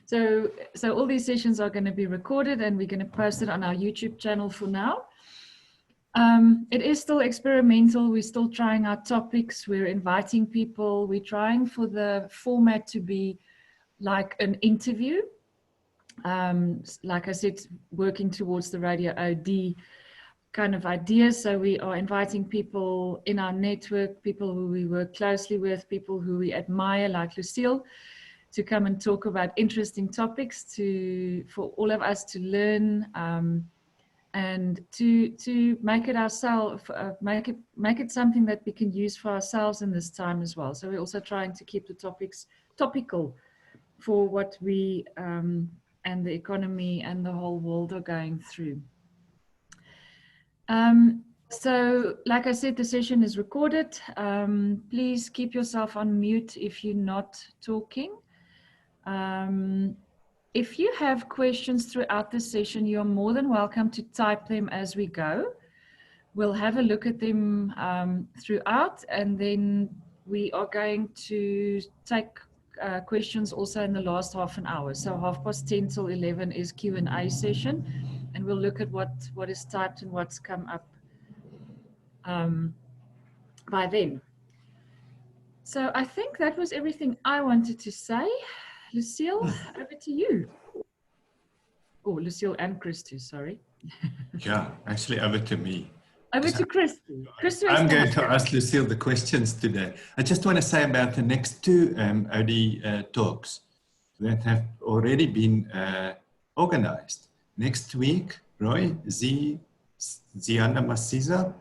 So all these sessions are going to be recorded, and we're going to post it on our YouTube channel for now. It is still experimental. We're still trying our topics. We're inviting people. We're trying for the format to be like an interview. Like I said, working towards the Radio OD kind of idea. So we are inviting people in our network, people who we work closely with, people who we admire, like Lucille, to come and talk about interesting topics for all of us to learn, and to make it ourselves, make it something that we can use for ourselves in this time as well. So we're also trying to keep the topics topical for what we and the economy and the whole world are going through. So like I said, the session is recorded. Please keep yourself on mute if you're not talking. If you have questions throughout the session, you're more than welcome to type them as we go. We'll have a look at them throughout, and then we are going to take questions also in the last half an hour. So 10:30 till 11 is Q&A session, and we'll look at what is typed and what's come up by then. So I think that was everything I wanted to say. Lucille, over to you. Oh, Lucille and Christy, sorry. Yeah, actually over to me. Over to Christy. I'm going to ask Lucille the questions today. I just want to say about the next two OD talks that have already been organized. Next week, Roy, Ziana Masiza,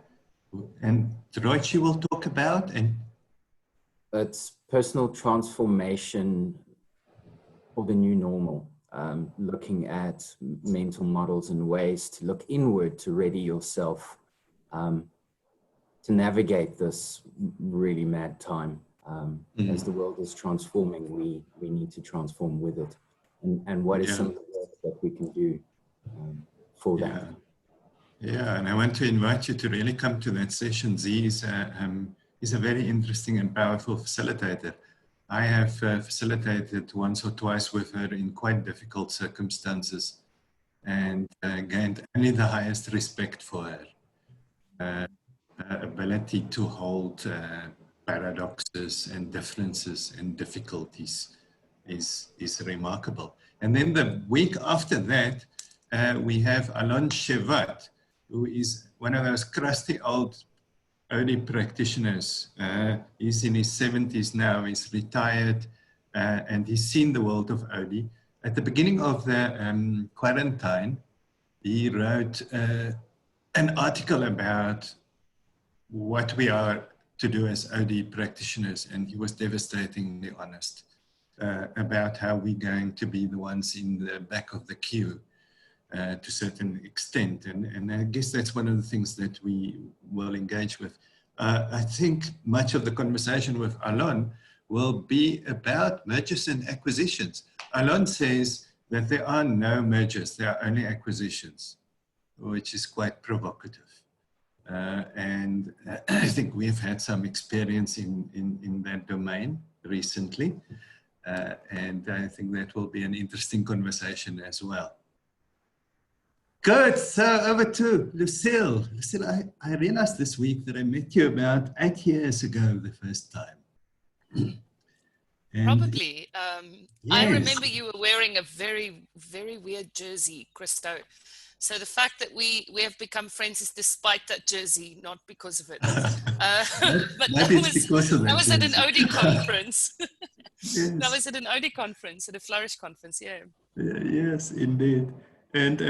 and Roy, will talk about, and it's personal transformation for the new normal, looking at mental models and ways to look inward to ready yourself to navigate this really mad time. As the world is transforming, we need to transform with it. And what is some of the work that we can do for that? Yeah, and I want to invite you to really come to that session. Z is a very interesting and powerful facilitator. I have facilitated once or twice with her in quite difficult circumstances, and gained only the highest respect for her. Her ability to hold paradoxes and differences and difficulties is remarkable. And then the week after that, we have Alon Shevat, who is one of those crusty old OD practitioners. He's in his 70s now, he's retired, and he's seen the world of OD. At the beginning of the quarantine, he wrote an article about what we are to do as OD practitioners, and he was devastatingly honest about how we're going to be the ones in the back of the queue to a certain extent. And I guess that's one of the things that we will engage with. I think much of the conversation with Alon will be about mergers and acquisitions. Alon says that there are no mergers, there are only acquisitions, which is quite provocative. And I think we've had some experience in that domain recently. And I think that will be an interesting conversation as well. Good, so over to Lucille. Lucille, I realized this week that I met you about 8 years ago the first time. Probably. Yes. I remember you were wearing a very, very weird jersey, Christo. So the fact that we have become friends is despite that jersey, not because of it. But maybe it's because of that. That was at an OD conference. Yes. That was at an OD conference, at a Flourish conference, yeah. Yes, indeed. And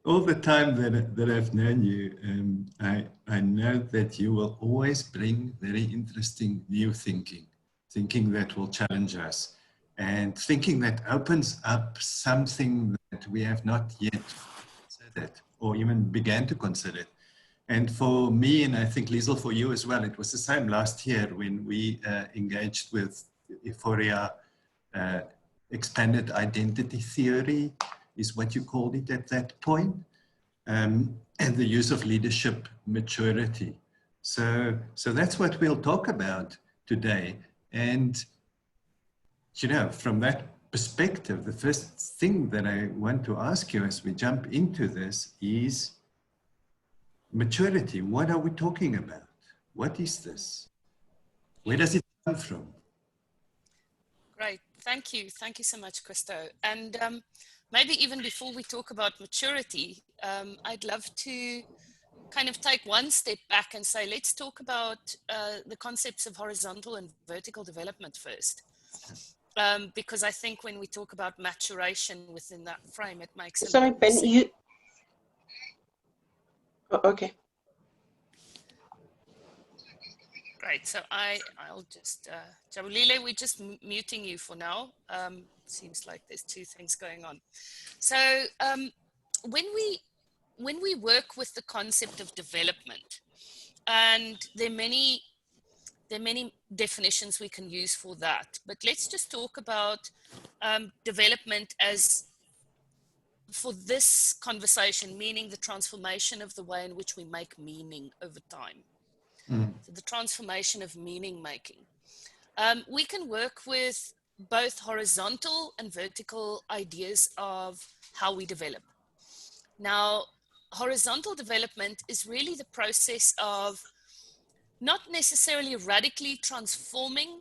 all the time that I've known you, I know that you will always bring very interesting new thinking that will challenge us, and thinking that opens up something that we have not yet considered or even began to consider. And for me, and I think Liesl, for you as well, it was the same last year when we engaged with Aephoria, expanded identity theory is what you called it at that point, and the use of leadership maturity. So that's what we'll talk about today. And, you know, from that perspective, the first thing that I want to ask you as we jump into this is maturity. What are we talking about? What is this? Where does it come from? Great, thank you. Thank you so much, Christo. And maybe even before we talk about maturity, I'd love to kind of take one step back and say, let's talk about the concepts of horizontal and vertical development first. Because I think when we talk about maturation within that frame, it makes a Sorry, lot Ben, sense. you... Oh, okay. Great, so I'll just, Jabulile, we're just muting you for now. Seems like there's two things going on. So when we work with the concept of development, and there are many definitions we can use for that, but let's just talk about development as, for this conversation, meaning the transformation of the way in which we make meaning over time. So the transformation of meaning making. We can work with both horizontal and vertical ideas of how we develop. Now, horizontal development is really the process of not necessarily radically transforming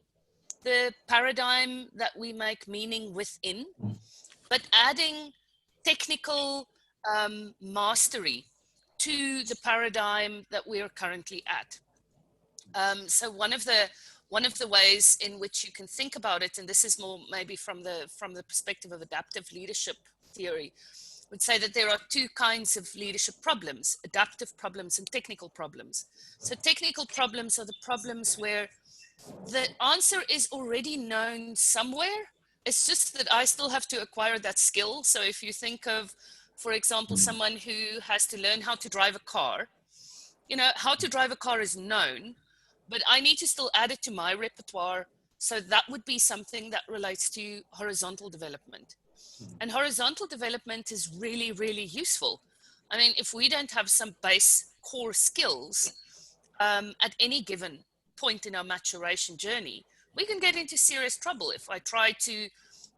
the paradigm that we make meaning within, but adding technical mastery to the paradigm that we are currently at. So one of the ways in which you can think about it, and this is more maybe from the perspective of adaptive leadership theory, would say that there are two kinds of leadership problems: adaptive problems and technical problems. So technical problems are the problems where the answer is already known somewhere. It's just that I still have to acquire that skill. So if you think of, for example, someone who has to learn how to drive a car, you know, how to drive a car is known, but I need to still add it to my repertoire. So that would be something that relates to horizontal development. And horizontal development is really, really useful. I mean, if we don't have some base core skills at any given point in our maturation journey, we can get into serious trouble. If I try to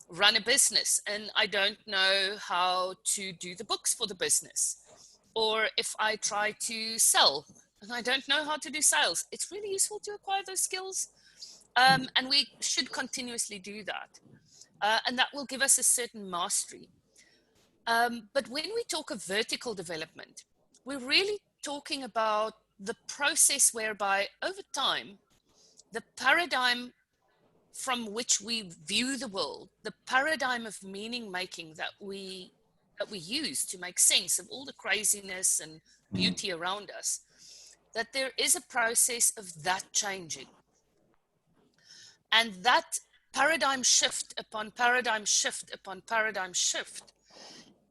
run a business and I don't know how to do the books for the business, or if I try to sell and I don't know how to do sales, it's really useful to acquire those skills. And we should continuously do that. And that will give us a certain mastery. But when we talk of vertical development, we're really talking about the process whereby over time, the paradigm from which we view the world, the paradigm of meaning making that we use to make sense of all the craziness and beauty around us, that there is a process of that changing. And that paradigm shift upon paradigm shift upon paradigm shift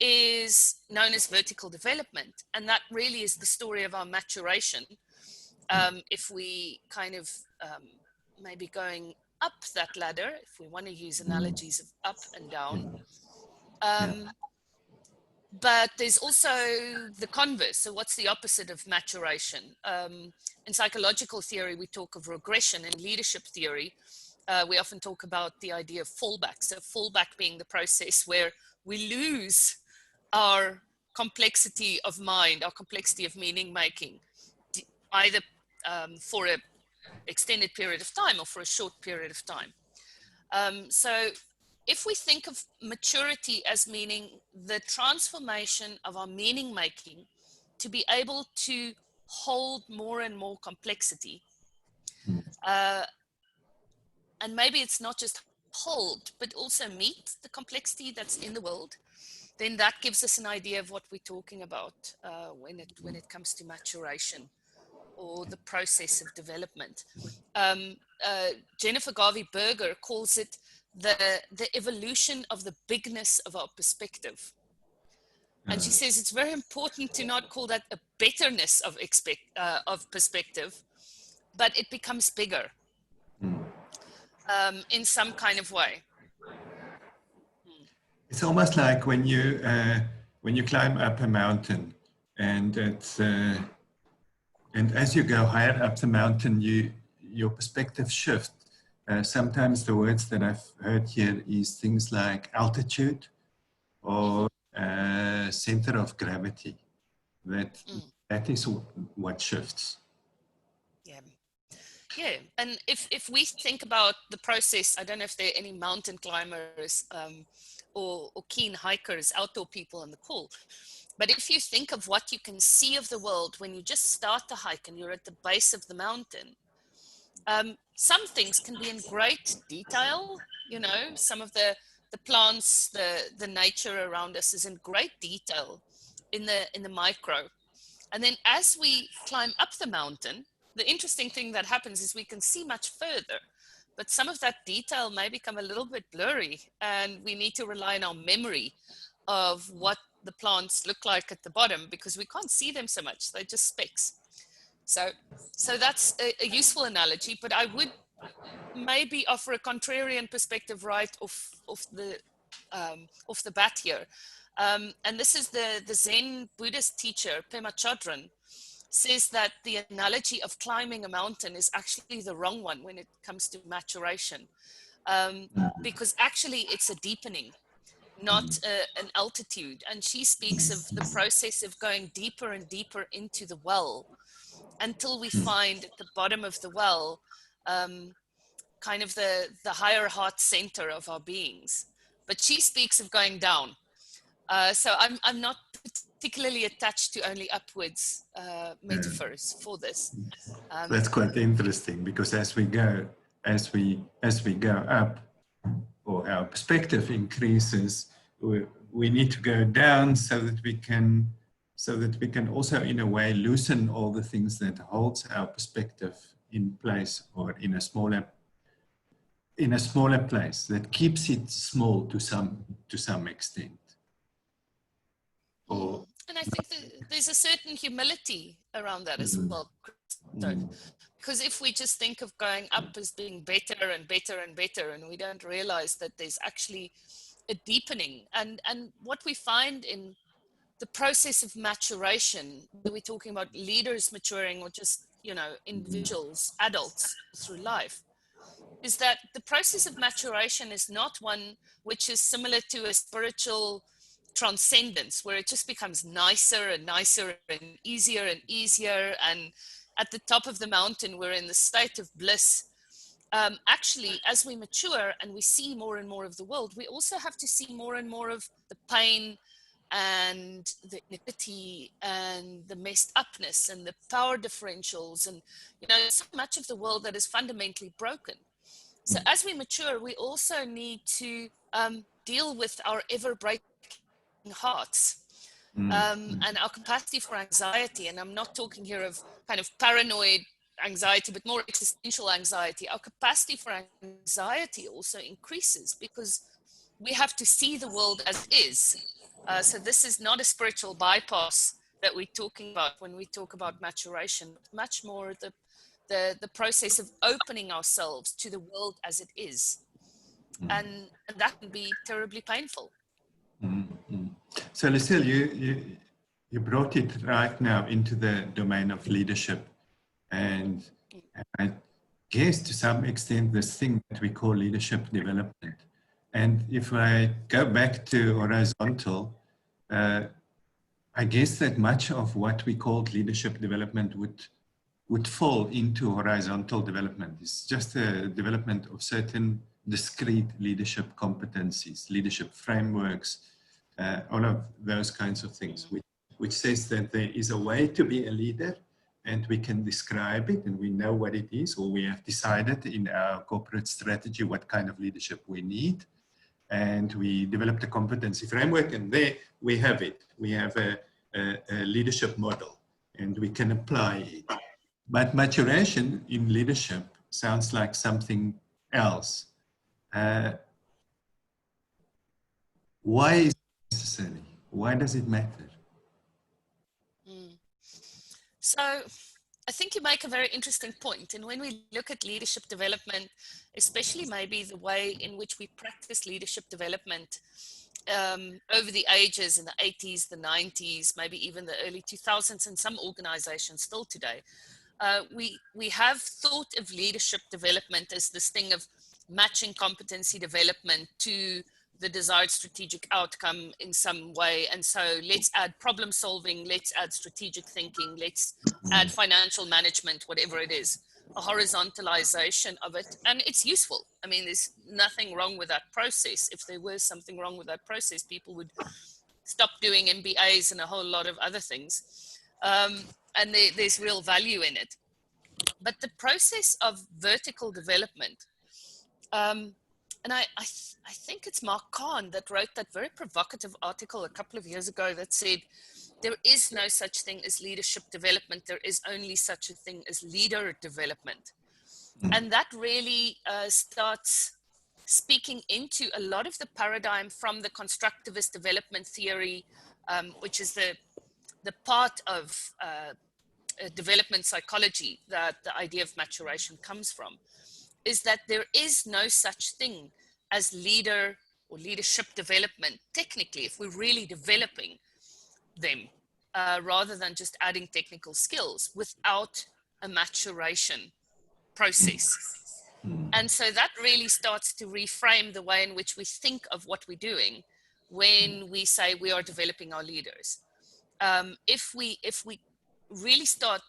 is known as vertical development. And that really is the story of our maturation. If we kind of maybe going up that ladder, if we want to use analogies of up and down. But there's also the converse. So what's the opposite of maturation? In psychological theory, we talk of regression. In leadership theory, we often talk about the idea of fallback. So fallback being the process where we lose our complexity of mind, our complexity of meaning making, either for an extended period of time or for a short period of time. So if we think of maturity as meaning the transformation of our meaning making to be able to hold more and more complexity, and maybe it's not just hold, but also meet the complexity that's in the world, then that gives us an idea of what we're talking about when it comes to maturation or the process of development. Jennifer Garvey Berger calls it the evolution of the bigness of our perspective. And she says it's very important to not call that a betterness of perspective, but it becomes bigger in some kind of way. It's almost like when you climb up a mountain, and it's and as you go higher up the mountain, your perspective shifts, sometimes the words that I've heard here is things like altitude or center of gravity. That is what shifts. Yeah. Yeah, and if we think about the process, I don't know if there are any mountain climbers or keen hikers, outdoor people on the call, but if you think of what you can see of the world when you just start the hike and you're at the base of the mountain, some things can be in great detail. You know, some of the plants, the nature around us is in great detail in the micro. And then as we climb up the mountain, the interesting thing that happens is we can see much further, but some of that detail may become a little bit blurry, and we need to rely on our memory of what the plants look like at the bottom, because we can't see them so much. They're just specks. So that's a useful analogy, but I would maybe offer a contrarian perspective right off the bat here. And this is the Zen Buddhist teacher, Pema Chodron, says that the analogy of climbing a mountain is actually the wrong one when it comes to maturation, because actually it's a deepening, not an altitude. And she speaks of the process of going deeper and deeper into the well until we find at the bottom of the well kind of the higher heart center of our beings. But she speaks of going down. So I'm not particularly attached to only upwards metaphors for this. That's quite interesting, because as we go up, or our perspective increases, we need to go down so that we can also in a way loosen all the things that holds our perspective in place, or in a smaller place that keeps it small to some extent. And I think that there's a certain humility around that as well, because if we just think of going up as being better and better and better, and we don't realize that there's actually a deepening, and what we find in the process of maturation, whether we're talking about leaders maturing or just, you know, individuals, adults through life, is that the process of maturation is not one which is similar to a spiritual transcendence, where it just becomes nicer and nicer and easier, and at the top of the mountain we're in the state of bliss. Actually, as we mature and we see more and more of the world, we also have to see more and more of the pain and the iniquity and the messed upness and the power differentials, and, you know, so much of the world that is fundamentally broken. So as we mature, we also need to deal with our ever-breaking hearts and our capacity for anxiety. And I'm not talking here of kind of paranoid anxiety, but more existential anxiety. Our capacity for anxiety also increases because we have to see the world as is. So this is not a spiritual bypass that we're talking about when we talk about maturation, but much more the process of opening ourselves to the world as it is. And that can be terribly painful. So Lucille, you brought it right now into the domain of leadership, and I guess to some extent this thing that we call leadership development. And if I go back to horizontal, I guess that much of what we called leadership development would fall into horizontal development. It's just a development of certain discrete leadership competencies, leadership frameworks, all of those kinds of things, which says that there is a way to be a leader, and we can describe it, and we know what it is, or we have decided in our corporate strategy what kind of leadership we need, and we developed a competency framework, and there we have it. We have a leadership model, and we can apply it. But maturation in leadership sounds like something else. Why is it necessary? Why does it matter? So I think you make a very interesting point. And when we look at leadership development, especially maybe the way in which we practice leadership development over the ages in the 80s, the 90s, maybe even the early 2000s, and some organizations still today, We have thought of leadership development as this thing of matching competency development to the desired strategic outcome in some way. And so let's add problem solving, let's add strategic thinking, let's add financial management, whatever it is, a horizontalization of it. And it's useful. I mean, there's nothing wrong with that process. If there was something wrong with that process, people would stop doing MBAs and a whole lot of other things. And there's real value in it. But the process of vertical development, and I think it's Mark Kahn that wrote that very provocative article a couple of years ago that said, there is no such thing as leadership development. There is only such a thing as leader development. And that really starts speaking into a lot of the paradigm from the constructivist development theory, which is the part of development psychology that the idea of maturation comes from, is that there is no such thing as leader or leadership development, technically, if we're really developing them, rather than just adding technical skills, without a maturation process. And so that really starts to reframe the way in which we think of what we're doing when we say we are developing our leaders. If we really start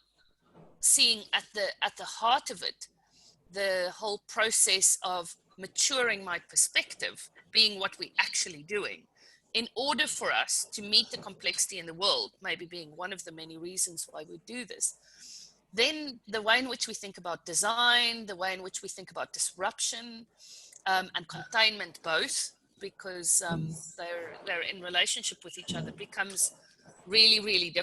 seeing at the heart of it, the whole process of maturing my perspective being what we're actually doing, in order for us to meet the complexity in the world, maybe being one of the many reasons why we do this, then the way in which we think about design, the way in which we think about disruption and containment both, because they're in relationship with each other, becomes really, really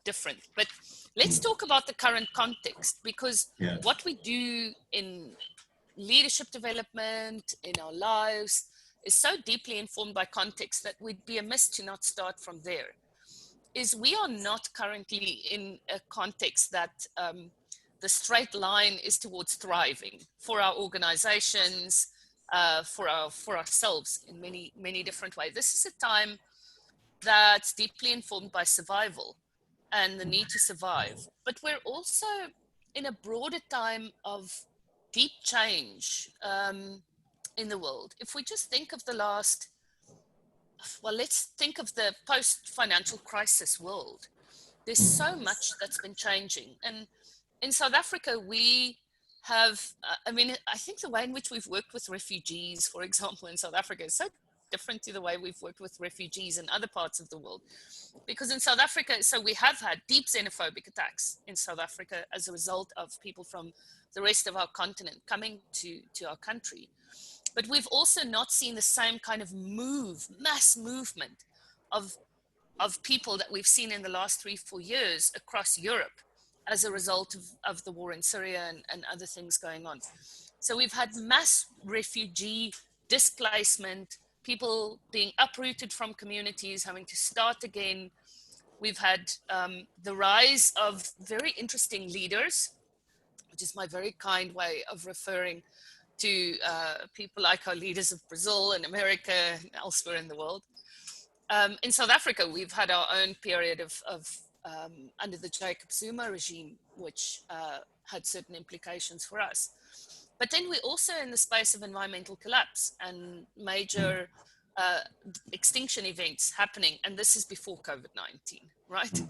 different. But let's talk about the current context, because what we do in leadership development, in our lives, is so deeply informed by context that we'd be amiss to not start from there. Is we are not currently in a context that the straight line is towards thriving for our organizations, for ourselves in many, many different ways. This is a time that's deeply informed by survival and the need to survive. But we're also in a broader time of deep change in the world. If we just think of the last, well, let's think of the post-financial crisis world. There's so much that's been changing. And in South Africa, we have, I think the way in which we've worked with refugees, for example, in South Africa is so different to the way we've worked with refugees in other parts of the world. Because in South Africa, so we have had deep xenophobic attacks in South Africa as a result of people from the rest of our continent coming to our country. But we've also not seen the same kind of mass movement of people that we've seen in the last 3-4 years across Europe as a result of the war in Syria and other things going on. So we've had mass refugee displacement, people being uprooted from communities, having to start again. We've had the rise of very interesting leaders, which is my very kind way of referring to people like our leaders of Brazil and America and elsewhere in the world. In South Africa, we've had our own period of under the Jacob Zuma regime, which had certain implications for us. But then we're also in the space of environmental collapse and major extinction events happening. And this is before COVID-19, right?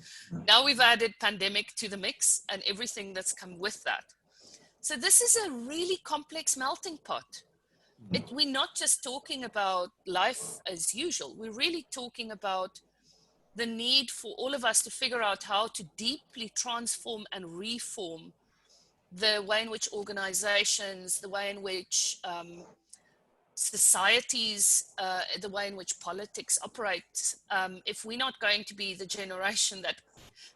Now we've added pandemic to the mix and everything that's come with that. So this is a really complex melting pot. We're not just talking about life as usual. We're really talking about the need for all of us to figure out how to deeply transform and reform the way in which organizations, the way in which societies, the way in which politics operates, if we're not going to be the generation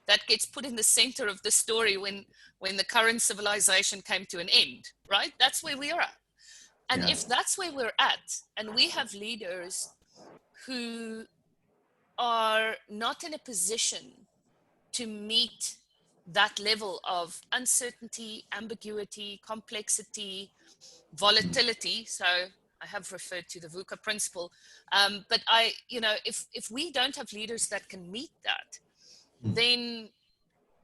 that gets put in the center of the story when the current civilization came to an end, right? That's where we are at. And if that's where we're at, and we have leaders who are not in a position to meet that level of uncertainty, ambiguity, complexity, volatility. So I have referred to the VUCA principle. But if we don't have leaders that can meet that, then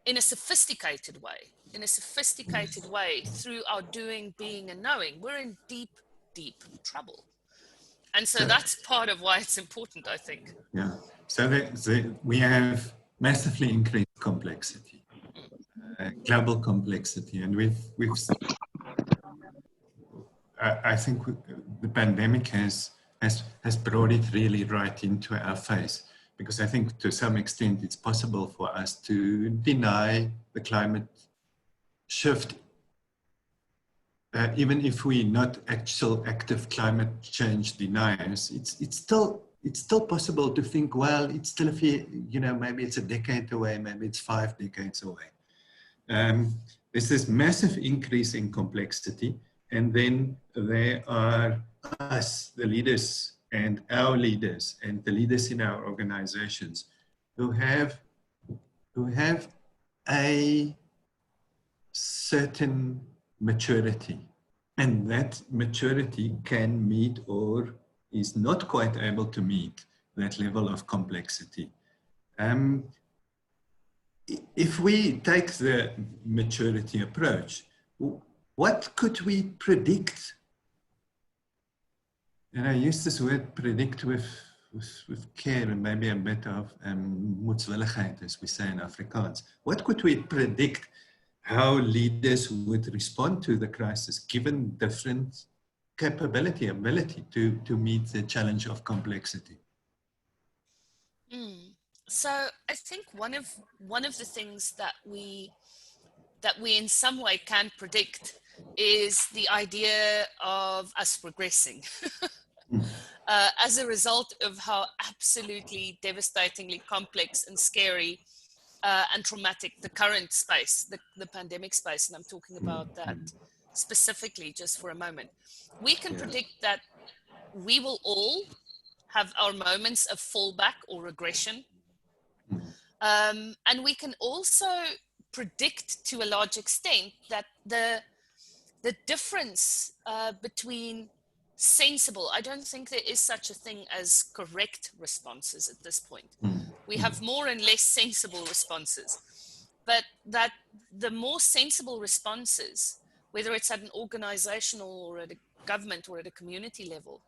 in a sophisticated way, in a sophisticated way through our doing, being, and knowing, we're in deep, deep trouble. And so that's part of why it's important, I think. Yeah. So we have massively increased complexity, global complexity, and I think the pandemic has brought it really right into our face, because I think to some extent it's possible for us to deny the climate shift, even if we're not actual active climate change deniers. It's still possible to think, well, it's still a few, maybe it's a decade away, maybe it's 5 decades away. There's this massive increase in complexity, and then there are us, the leaders, and our leaders, and the leaders in our organizations who have a certain maturity, and that maturity can meet or is not quite able to meet that level of complexity. If we take the maturity approach, what could we predict? And I use this word predict with care and maybe a bit of moedswilligheid, as we say in Afrikaans. What could we predict how leaders would respond to the crisis, given different ability to meet the challenge of complexity? So I think one of the things that we in some way can predict is the idea of us regressing as a result of how absolutely devastatingly complex and scary and traumatic the current space, the pandemic space, and I'm talking about that specifically just for a moment. We can predict that we will all have our moments of fallback or regression. And we can also predict to a large extent that the difference between sensible, I don't think there is such a thing as correct responses at this point. We have more and less sensible responses, but that the more sensible responses, whether it's at an organizational or at a government or at a community level,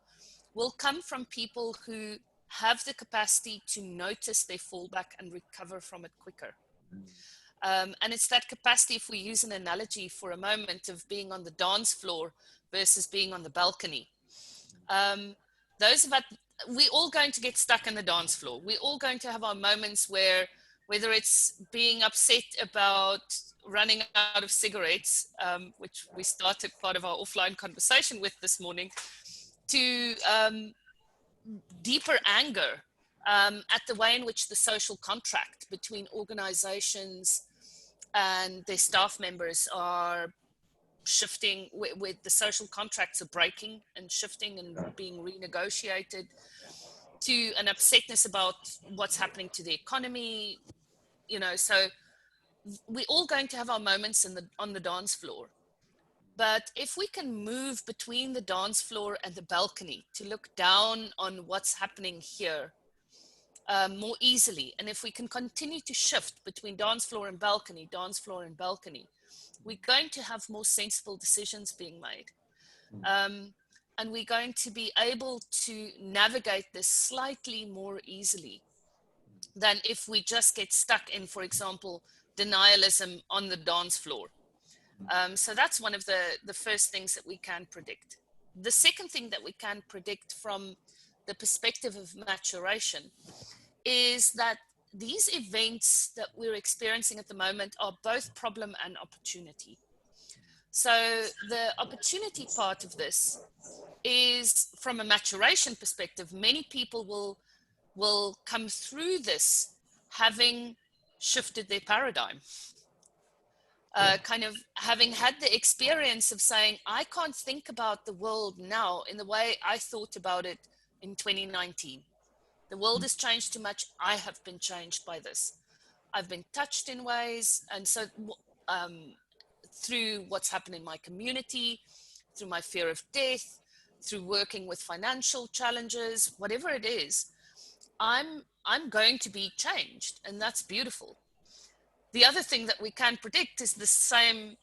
will come from people who have the capacity to notice their fallback and recover from it quicker. And it's that capacity, if we use an analogy for a moment, of being on the dance floor versus being on the balcony. Those of us, we're all going to get stuck in the dance floor. We're all going to have our moments where, whether it's being upset about running out of cigarettes, which we started part of our offline conversation with this morning, to deeper anger at the way in which the social contract between organizations and their staff members are shifting, with the social contracts are breaking and shifting and being renegotiated, to an upsetness about what's happening to the economy. So we're all going to have our moments on the dance floor. But if we can move between the dance floor and the balcony to look down on what's happening here more easily, and if we can continue to shift between dance floor and balcony, we're going to have more sensible decisions being made. And we're going to be able to navigate this slightly more easily than if we just get stuck in, for example, denialism on the dance floor. So that's one of the first things that we can predict. The second thing that we can predict from the perspective of maturation is that these events that we're experiencing at the moment are both problem and opportunity. So the opportunity part of this is, from a maturation perspective, many people will come through this having shifted their paradigm. Kind of having had the experience of saying, I can't think about the world now in the way I thought about it in 2019. The world has changed too much. I have been changed by this. I've been touched in ways. And so through what's happened in my community, through my fear of death, through working with financial challenges, whatever it is, I'm going to be changed. And that's beautiful. the other thing that we can predict is the same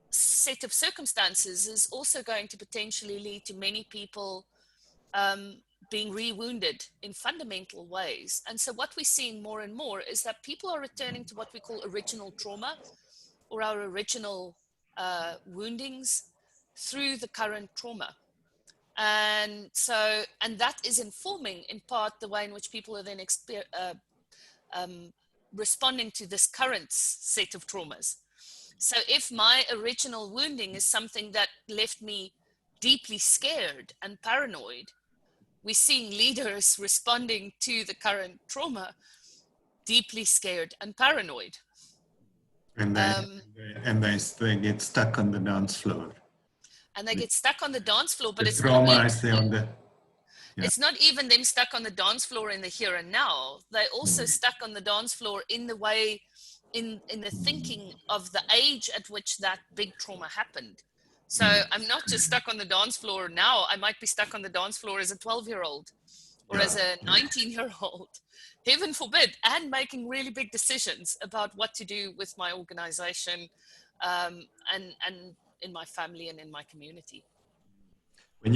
set of circumstances is also going to potentially lead to many people being re-wounded in fundamental ways. And so what we're seeing more and more is that people are returning to what we call original trauma, or our original woundings, through the current trauma. And so, and that is informing in part the way in which people are then responding to this current set of traumas. So if my original wounding is something that left me deeply scared and paranoid, we're seeing leaders responding to the current trauma deeply scared and paranoid. And they get stuck on the dance floor. And they get stuck on the dance floor, but it's not even, it's not even them stuck on the dance floor in the here and now. They're also stuck on the dance floor in the way, in the thinking of the age at which that big trauma happened. So I'm not just stuck on the dance floor now, I might be stuck on the dance floor as a 12-year-old or as a 19-year-old, heaven forbid, and making really big decisions about what to do with my organization and in my family and in my community. When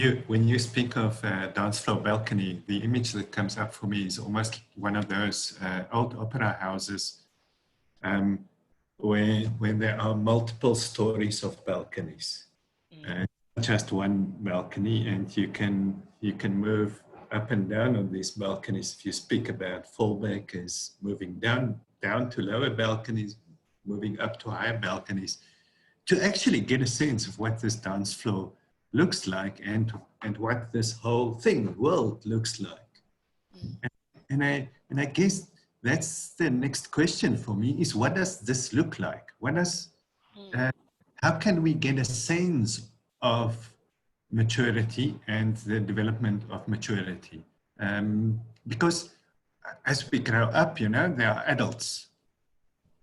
you speak of dance floor balcony, the image that comes up for me is almost one of those old opera houses where there are multiple stories of balconies. Just one balcony, and you can move up and down on these balconies. If you speak about Fallback as moving down to lower balconies, moving up to higher balconies, to actually get a sense of what this dance floor looks like and what this whole world looks like. And I guess that's the next question for me, is what does this look like? How can we get a sense of maturity and the development of maturity? Because as we grow up, there are adults,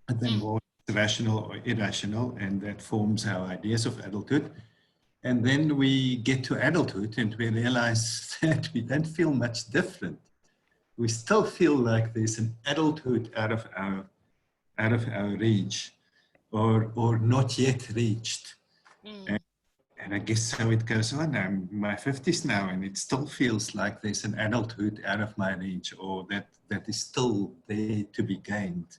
and then more rational or irrational, and that forms our ideas of adulthood. And then we get to adulthood and we realize that we don't feel much different. We still feel like there's an adulthood out of our reach, or not yet reached. And I guess so it goes on. I'm in my 50s now, and it still feels like there's an adulthood out of my reach, or that is still there to be gained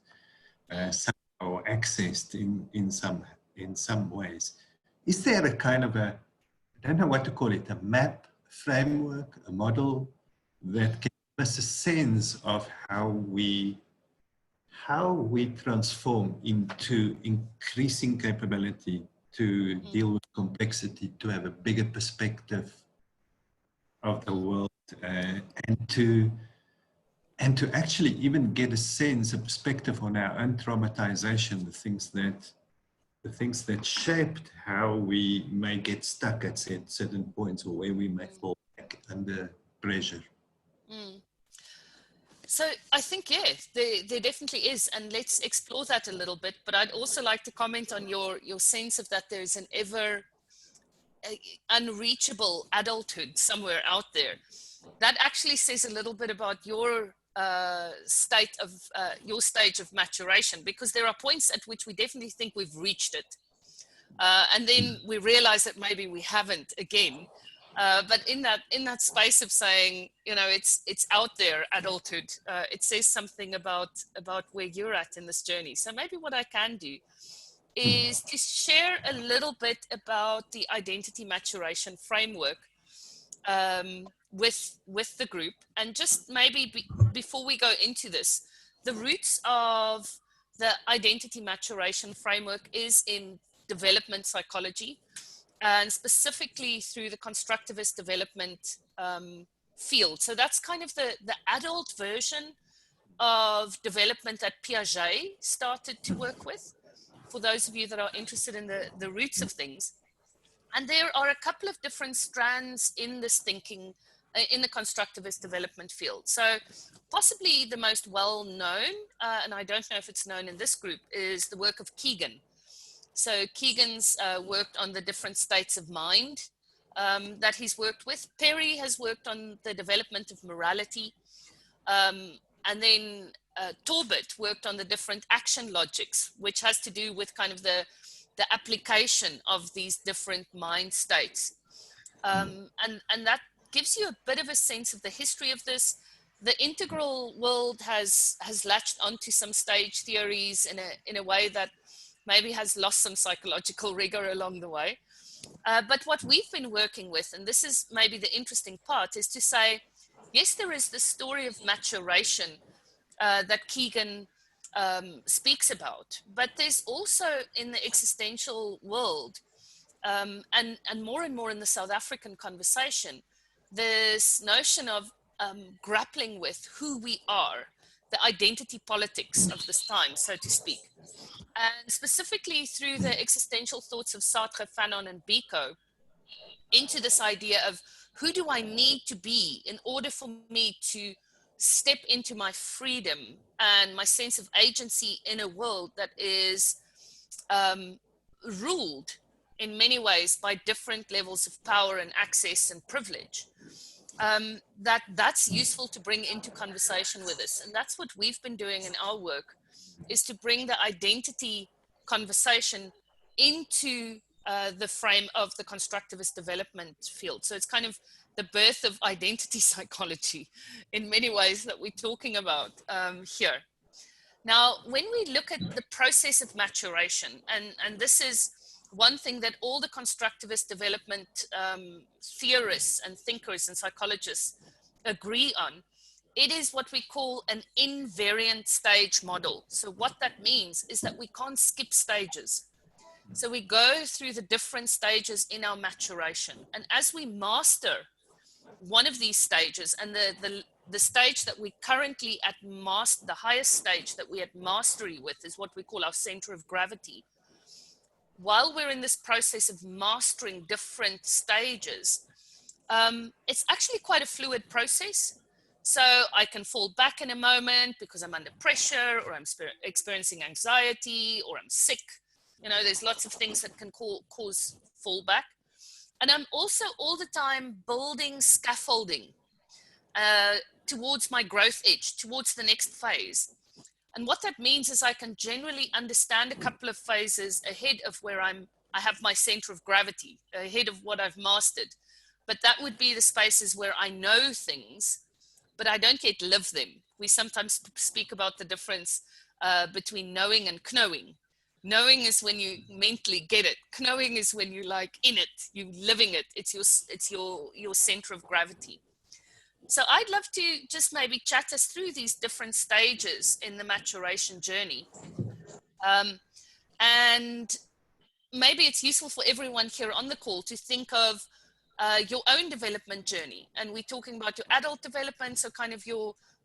or accessed in some ways. Is there a kind of I don't know what to call it, a map, framework, a model that can give us a sense of how we transform into increasing capability to deal with complexity, to have a bigger perspective of the world, and to actually even get a sense, a perspective on our own traumatization, the things that shaped how we may get stuck at certain points, or where we may fall back under pressure. So I think, there definitely is, and let's explore that a little bit. But I'd also like to comment on your sense of that there's an ever unreachable adulthood somewhere out there. That actually says a little bit about your stage of maturation, because there are points at which we definitely think we've reached it, and then we realize that maybe we haven't again. But in that space of saying, it's out there, adulthood, it says something about where you're at in this journey. So maybe what I can do is to share a little bit about the identity maturation framework with the group, and just maybe before we go into this, the roots of the identity maturation framework is in development psychology, and specifically through the constructivist development field. So that's kind of the adult version of development that Piaget started to work with, for those of you that are interested in the roots of things. And there are a couple of different strands in this thinking in the constructivist development field. So possibly the most well-known, and I don't know if it's known in this group, is the work of Kegan. So Kegan's worked on the different states of mind that he's worked with. Perry has worked on the development of morality. And then Torbett worked on the different action logics, which has to do with kind of the application of these different mind states. And that gives you a bit of a sense of the history of this. The integral world has latched onto some stage theories in a way that maybe has lost some psychological rigor along the way. But what we've been working with, and this is maybe the interesting part, is to say, yes, there is the story of maturation that Keegan speaks about, but there's also in the existential world, and more and more in the South African conversation, this notion of grappling with who we are, the identity politics of this time, so to speak. And specifically through the existential thoughts of Sartre, Fanon, and Biko, into this idea of who do I need to be in order for me to step into my freedom and my sense of agency in a world that is ruled in many ways by different levels of power and access and privilege. That's useful to bring into conversation with us. And that's what we've been doing in our work, is to bring the identity conversation into the frame of the constructivist development field. So it's kind of the birth of identity psychology in many ways that we're talking about here. Now, when we look at the process of maturation, and this is one thing that all the constructivist development theorists and thinkers and psychologists agree on, it is what we call an invariant stage model. So what that means is that we can't skip stages. So we go through the different stages in our maturation. And as we master one of these stages, and the stage that we currently at the highest stage that we at mastery with is what we call our center of gravity. While we're in this process of mastering different stages, it's actually quite a fluid process. So I can fall back in a moment because I'm under pressure, or I'm experiencing anxiety, or I'm sick. You know, there's lots of things that can cause fallback. And I'm also all the time building scaffolding towards my growth edge, towards the next phase. And what that means is I can generally understand a couple of phases ahead of where I have my center of gravity, ahead of what I've mastered. But that would be the spaces where I know things, but I don't yet live them. We sometimes speak about the difference between knowing and knowing. Knowing is when you mentally get it. Knowing is when you're like in it, you're living it. It's your center of gravity. So I'd love to just maybe chat us through these different stages in the maturation journey. And maybe it's useful for everyone here on the call to think of your own development journey. And we're talking about your adult development, so kind of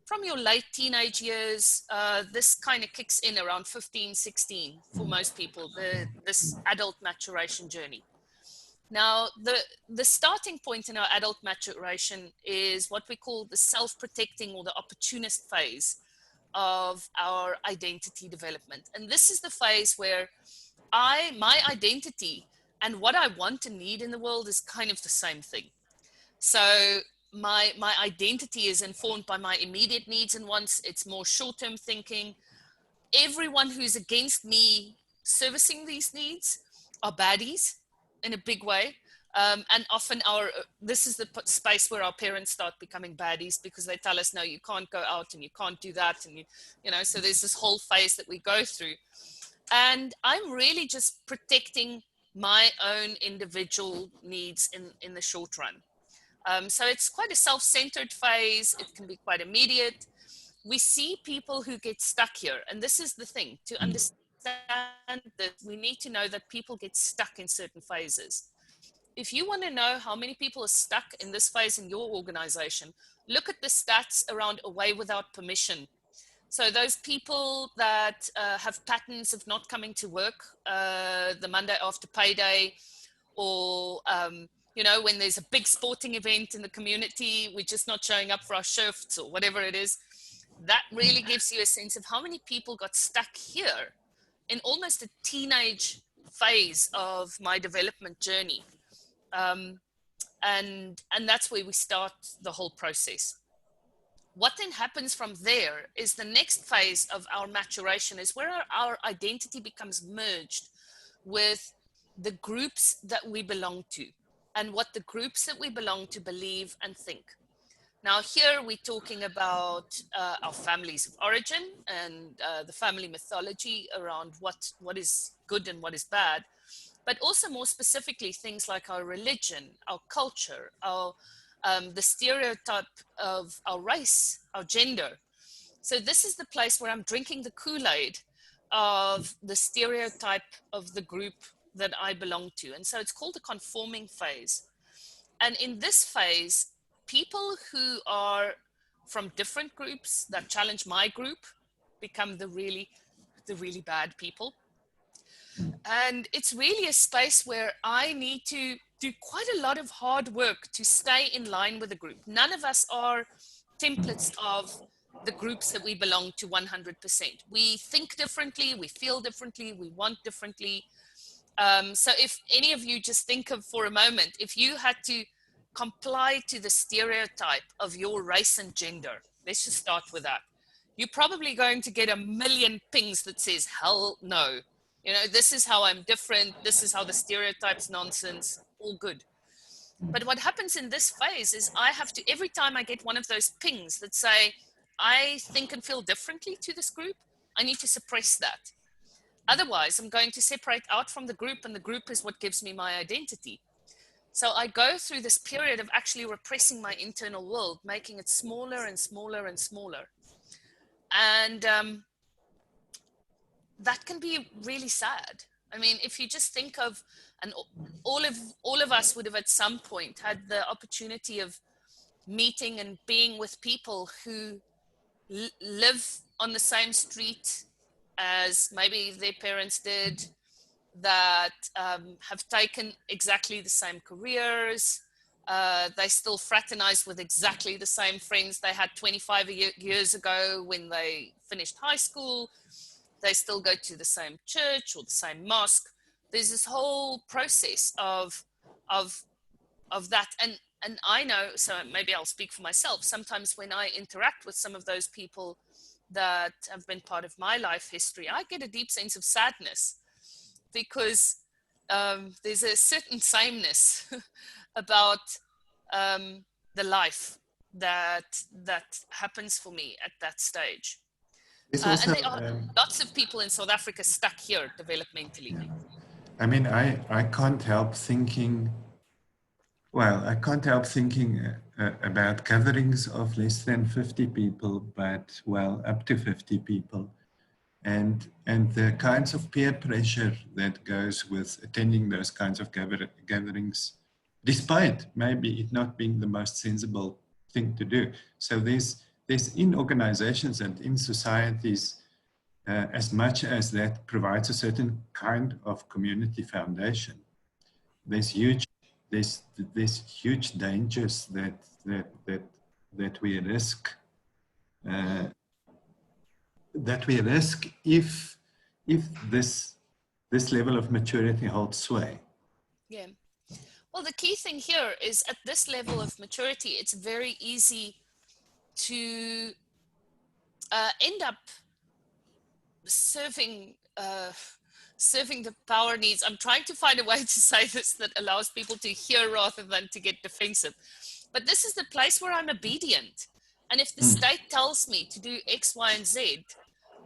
from your late teenage years, this kind of kicks in around 15, 16 for most people, this adult maturation journey. Now, the starting point in our adult maturation is what we call the self-protecting or the opportunist phase of our identity development. And this is the phase where my identity and what I want and need in the world is kind of the same thing. So my identity is informed by my immediate needs and wants. It's more short-term thinking. Everyone who's against me servicing these needs are baddies in a big way. And often this is the space where our parents start becoming baddies, because they tell us, no, you can't go out and you can't do that. And you know, so there's this whole phase that we go through. And I'm really just protecting my own individual needs in the short run. So it's quite a self-centered phase. It can be quite immediate. We see people who get stuck here. And this is the thing, to understand this, we need to know that people get stuck in certain phases. If you want to know how many people are stuck in this phase in your organization, look at the stats around away without permission. So those people that have patterns of not coming to work the Monday after payday, or you know, when there's a big sporting event in the community, we're just not showing up for our shifts or whatever it is. That really gives you a sense of how many people got stuck here in almost a teenage phase of my development journey. And that's where we start the whole process. what then happens from there is the next phase of our maturation is where our identity becomes merged with the groups that we belong to and what the groups that we belong to believe and think. Now here we're talking about our families of origin and the family mythology around what is good and what is bad, but also more specifically things like our religion, our culture, our the stereotype of our race, our gender. So this is the place where I'm drinking the Kool-Aid of the stereotype of the group that I belong to. And so it's called the conforming phase. And in this phase, people who are from different groups that challenge my group become the really bad people. And it's really a space where I need to do quite a lot of hard work to stay in line with the group. None of us are templates of the groups that we belong to 100%. We think differently, we feel differently, we want differently. So if any of you just think of for a moment, if you had to comply to the stereotype of your race and gender, let's just start with that. You're probably going to get a million pings that says, hell no. You know, this is how I'm different. This is how the stereotype's nonsense, all good. But what happens in this phase is I have to, every time I get one of those pings that say, I think and feel differently to this group, I need to suppress that. Otherwise, I'm going to separate out from the group, and the group is what gives me my identity. So I go through this period of actually repressing my internal world, making it smaller and smaller and smaller. And that can be really sad. I mean, if you just think of, and all of us would have at some point had the opportunity of meeting and being with people who live on the same street as maybe their parents did, that have taken exactly the same careers. They still fraternize with exactly the same friends they had 25 years ago when they finished high school. They still go to the same church or the same mosque. There's this whole process of that. And I know, so maybe I'll speak for myself, sometimes when I interact with some of those people that have been part of my life history, I get a deep sense of sadness, because there's a certain sameness about the life that happens for me at that stage. Also, and there are lots of people in South Africa stuck here developmentally. yeah. I mean, I can't help thinking, well, I can't help thinking about gatherings of less than 50 people, but well, up to 50 people. And the kinds of peer pressure that goes with attending those kinds of gatherings, despite maybe it not being the most sensible thing to do. So there's in organizations and in societies, as much as that provides a certain kind of community foundation, there's huge dangers that we risk. That we risk if this level of maturity holds sway. Yeah. Well, the key thing here is at this level of maturity, it's very easy to end up serving the power needs. I'm trying to find a way to say this that allows people to hear rather than to get defensive. But this is the place where I'm obedient. And if the state tells me to do X, Y, and Z,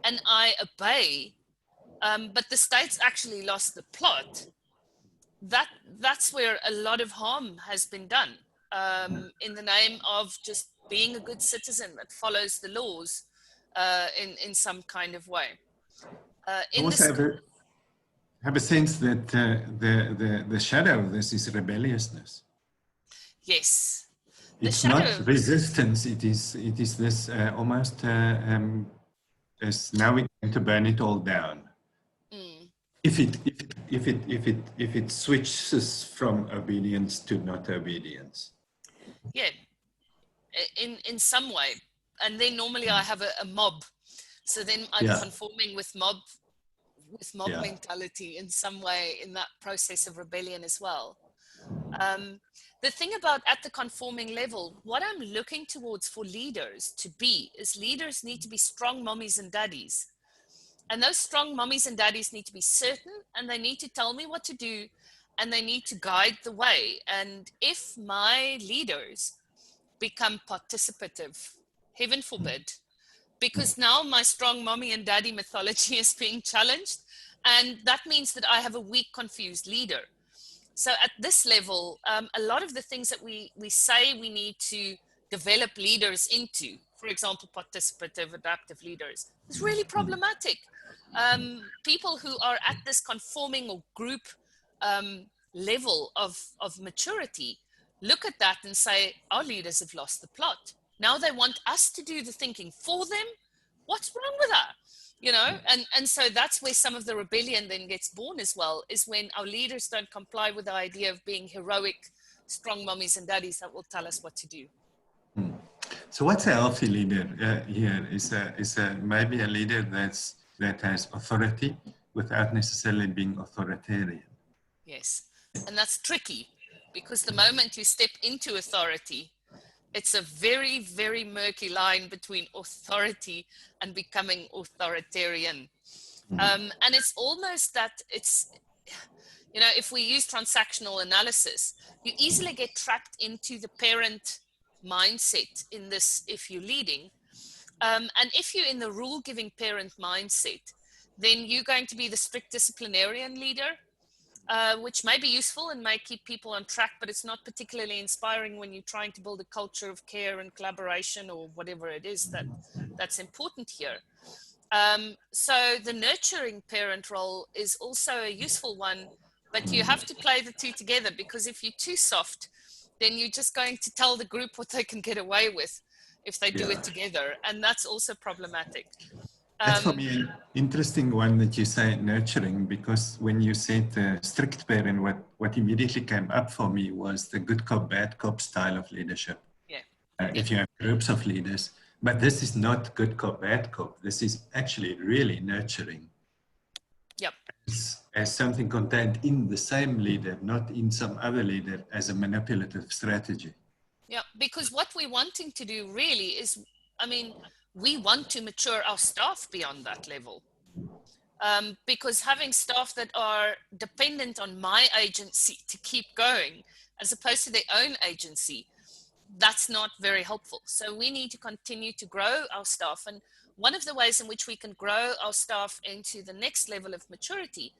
and I obey, but the state's actually lost the plot, that's where a lot of harm has been done, in the name of just being a good citizen that follows the laws in some kind of way. I also have a sense that the shadow of this is rebelliousness. Yes. It's not resistance. It is this almost as now we're going to burn it all down. If it switches from obedience to not obedience. Yeah, in some way. And then normally I have a mob. So then I'm conforming with mob mentality in some way in that process of rebellion as well. the thing about at the conforming level, what I'm looking towards for leaders to be is leaders need to be strong mommies and daddies. And those strong mommies and daddies need to be certain, and they need to tell me what to do, and they need to guide the way. And if my leaders become participative, heaven forbid, because now my strong mommy and daddy mythology is being challenged, and that means that I have a weak, confused leader. So at this level, a lot of the things that we say we need to develop leaders into, for example, participative, adaptive leaders, is really problematic. People who are at this conforming or group level of maturity look at that and say, our leaders have lost the plot. Now they want us to do the thinking for them. What's wrong with that? You know, and so that's where some of the rebellion then gets born as well, is when our leaders don't comply with the idea of being heroic, strong mummies and daddies that will tell us what to do. So what's a healthy leader here? Is maybe a leader that has authority without necessarily being authoritarian. Yes, and that's tricky, because the moment you step into authority, it's a very, very murky line between authority and becoming authoritarian. And it's almost that it's, you know, if we use transactional analysis, you easily get trapped into the parent mindset in this if you're leading. And if you're in the rule-giving parent mindset, then you're going to be the strict disciplinarian leader, which may be useful and may keep people on track, but it's not particularly inspiring when you're trying to build a culture of care and collaboration or whatever it is that's important here. So the nurturing parent role is also a useful one, but you have to play the two together, because if you're too soft, then you're just going to tell the group what they can get away with if they do it together, and that's also problematic. That's for me an interesting one that you say nurturing, because when you said strict parent, what immediately came up for me was the good cop, bad cop style of leadership. If you have groups of leaders, but this is not good cop, bad cop. This is actually really nurturing. As something contained in the same leader, not in some other leader as a manipulative strategy. Yeah, because what we're wanting to do really is, I mean, we want to mature our staff beyond that level. Because having staff that are dependent on my agency to keep going, as opposed to their own agency, that's not very helpful. So we need to continue to grow our staff. And one of the ways in which we can grow our staff into the next level of maturity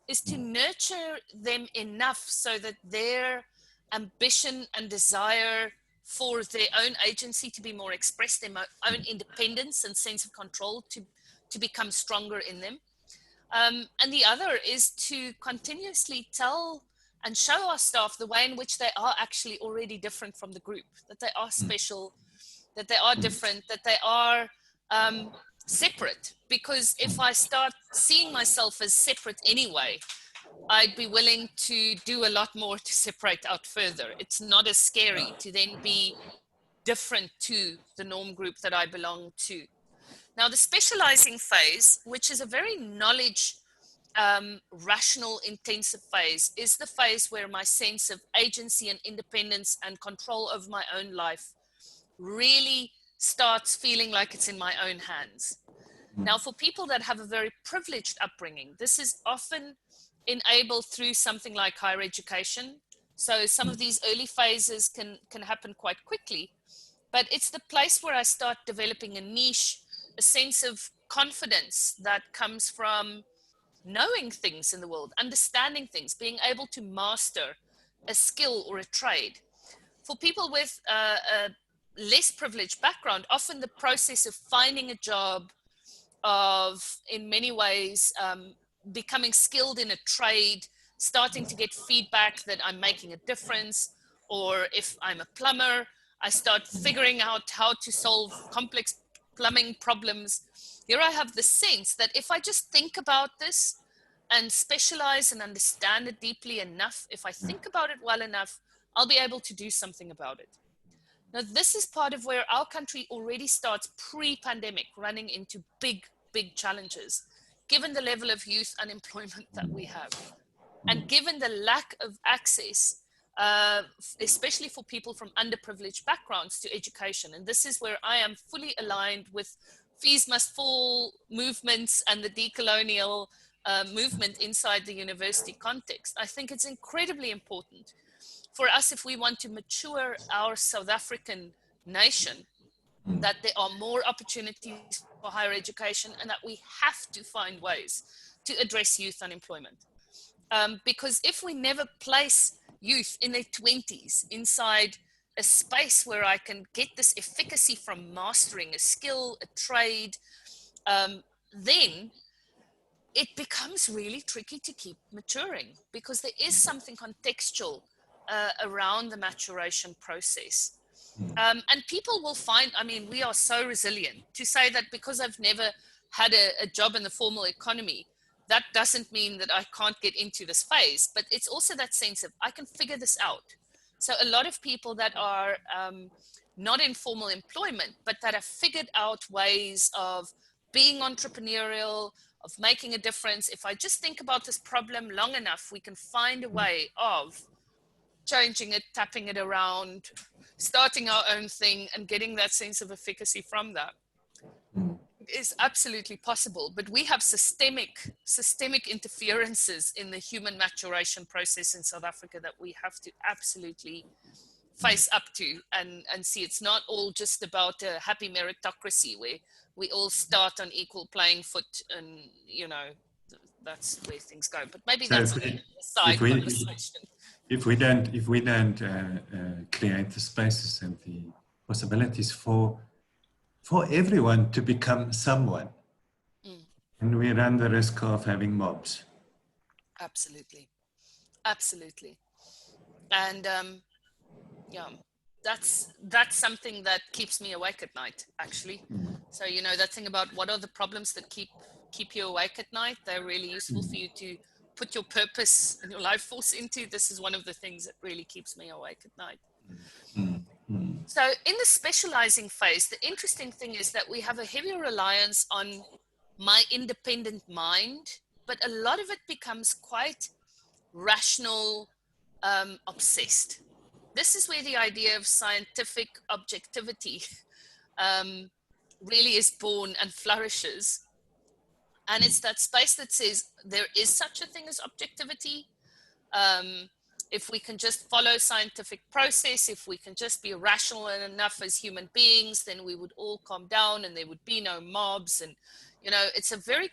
is to nurture them enough so that their ambition and desire for their own agency to be more expressed, their own independence and sense of control to become stronger in them. And the other is to continuously tell and show our staff the way in which they are actually already different from the group, that they are special, that they are different, that they are separate. Because if I start seeing myself as separate anyway, I'd be willing to do a lot more to separate out further. It's not as scary to then be different to the norm group that I belong to. Now, the specializing phase, which is a very knowledge, rational, intensive phase, is the phase where my sense of agency and independence and control of my own life really starts feeling like it's in my own hands. Now, for people that have a very privileged upbringing, this is often enabled through something like higher education. So some of these early phases can happen quite quickly, but it's the place where I start developing a niche, a sense of confidence that comes from knowing things in the world, understanding things, being able to master a skill or a trade. For people with a less privileged background, often the process of finding a job, of in many ways becoming skilled in a trade, starting to get feedback that I'm making a difference, or if I'm a plumber, I start figuring out how to solve complex plumbing problems. Here I have the sense that if I just think about this and specialize and understand it deeply enough, if I think about it well enough, I'll be able to do something about it. Now, this is part of where our country already starts pre-pandemic running into big, big challenges, given the level of youth unemployment that we have, and given the lack of access especially for people from underprivileged backgrounds, to education. And this is where I am fully aligned with Fees Must Fall movements and the decolonial movement inside the university context. I think it's incredibly important for us, if we want to mature our South African nation, that there are more opportunities for higher education, and that we have to find ways to address youth unemployment. Because if we never place youth in their 20s inside a space where I can get this efficacy from mastering a skill, a trade, then it becomes really tricky to keep maturing, because there is something contextual around the maturation process. And people will find, I mean, we are so resilient to say that because I've never had a job in the formal economy, that doesn't mean that I can't get into this phase. But it's also that sense of, I can figure this out. So a lot of people that are not in formal employment, but that have figured out ways of being entrepreneurial, of making a difference. If I just think about this problem long enough, we can find a way of changing it, tapping it around, starting our own thing, and getting that sense of efficacy from that. Is absolutely possible, but we have systemic interferences in the human maturation process in South Africa that we have to absolutely face up to and see. It's not all just about a happy meritocracy where we all start on equal playing foot, and you know, that's where things go. But maybe so that's a side conversation. If we don't create the spaces and the possibilities for everyone to become someone, and we run the risk of having mobs. Absolutely, absolutely, and yeah, that's something that keeps me awake at night, actually. So you know, that thing about what are the problems that keep you awake at night? They're really useful for you to put your purpose and your life force into. This is one of the things that really keeps me awake at night. So in the specializing phase, the interesting thing is that we have a heavy reliance on my independent mind, but a lot of it becomes quite rational, obsessed. This is where the idea of scientific objectivity really is born and flourishes. And it's that space that says there is such a thing as objectivity. If we can just follow scientific process, if we can just be rational enough as human beings, then we would all calm down and there would be no mobs. And, you know, it's a very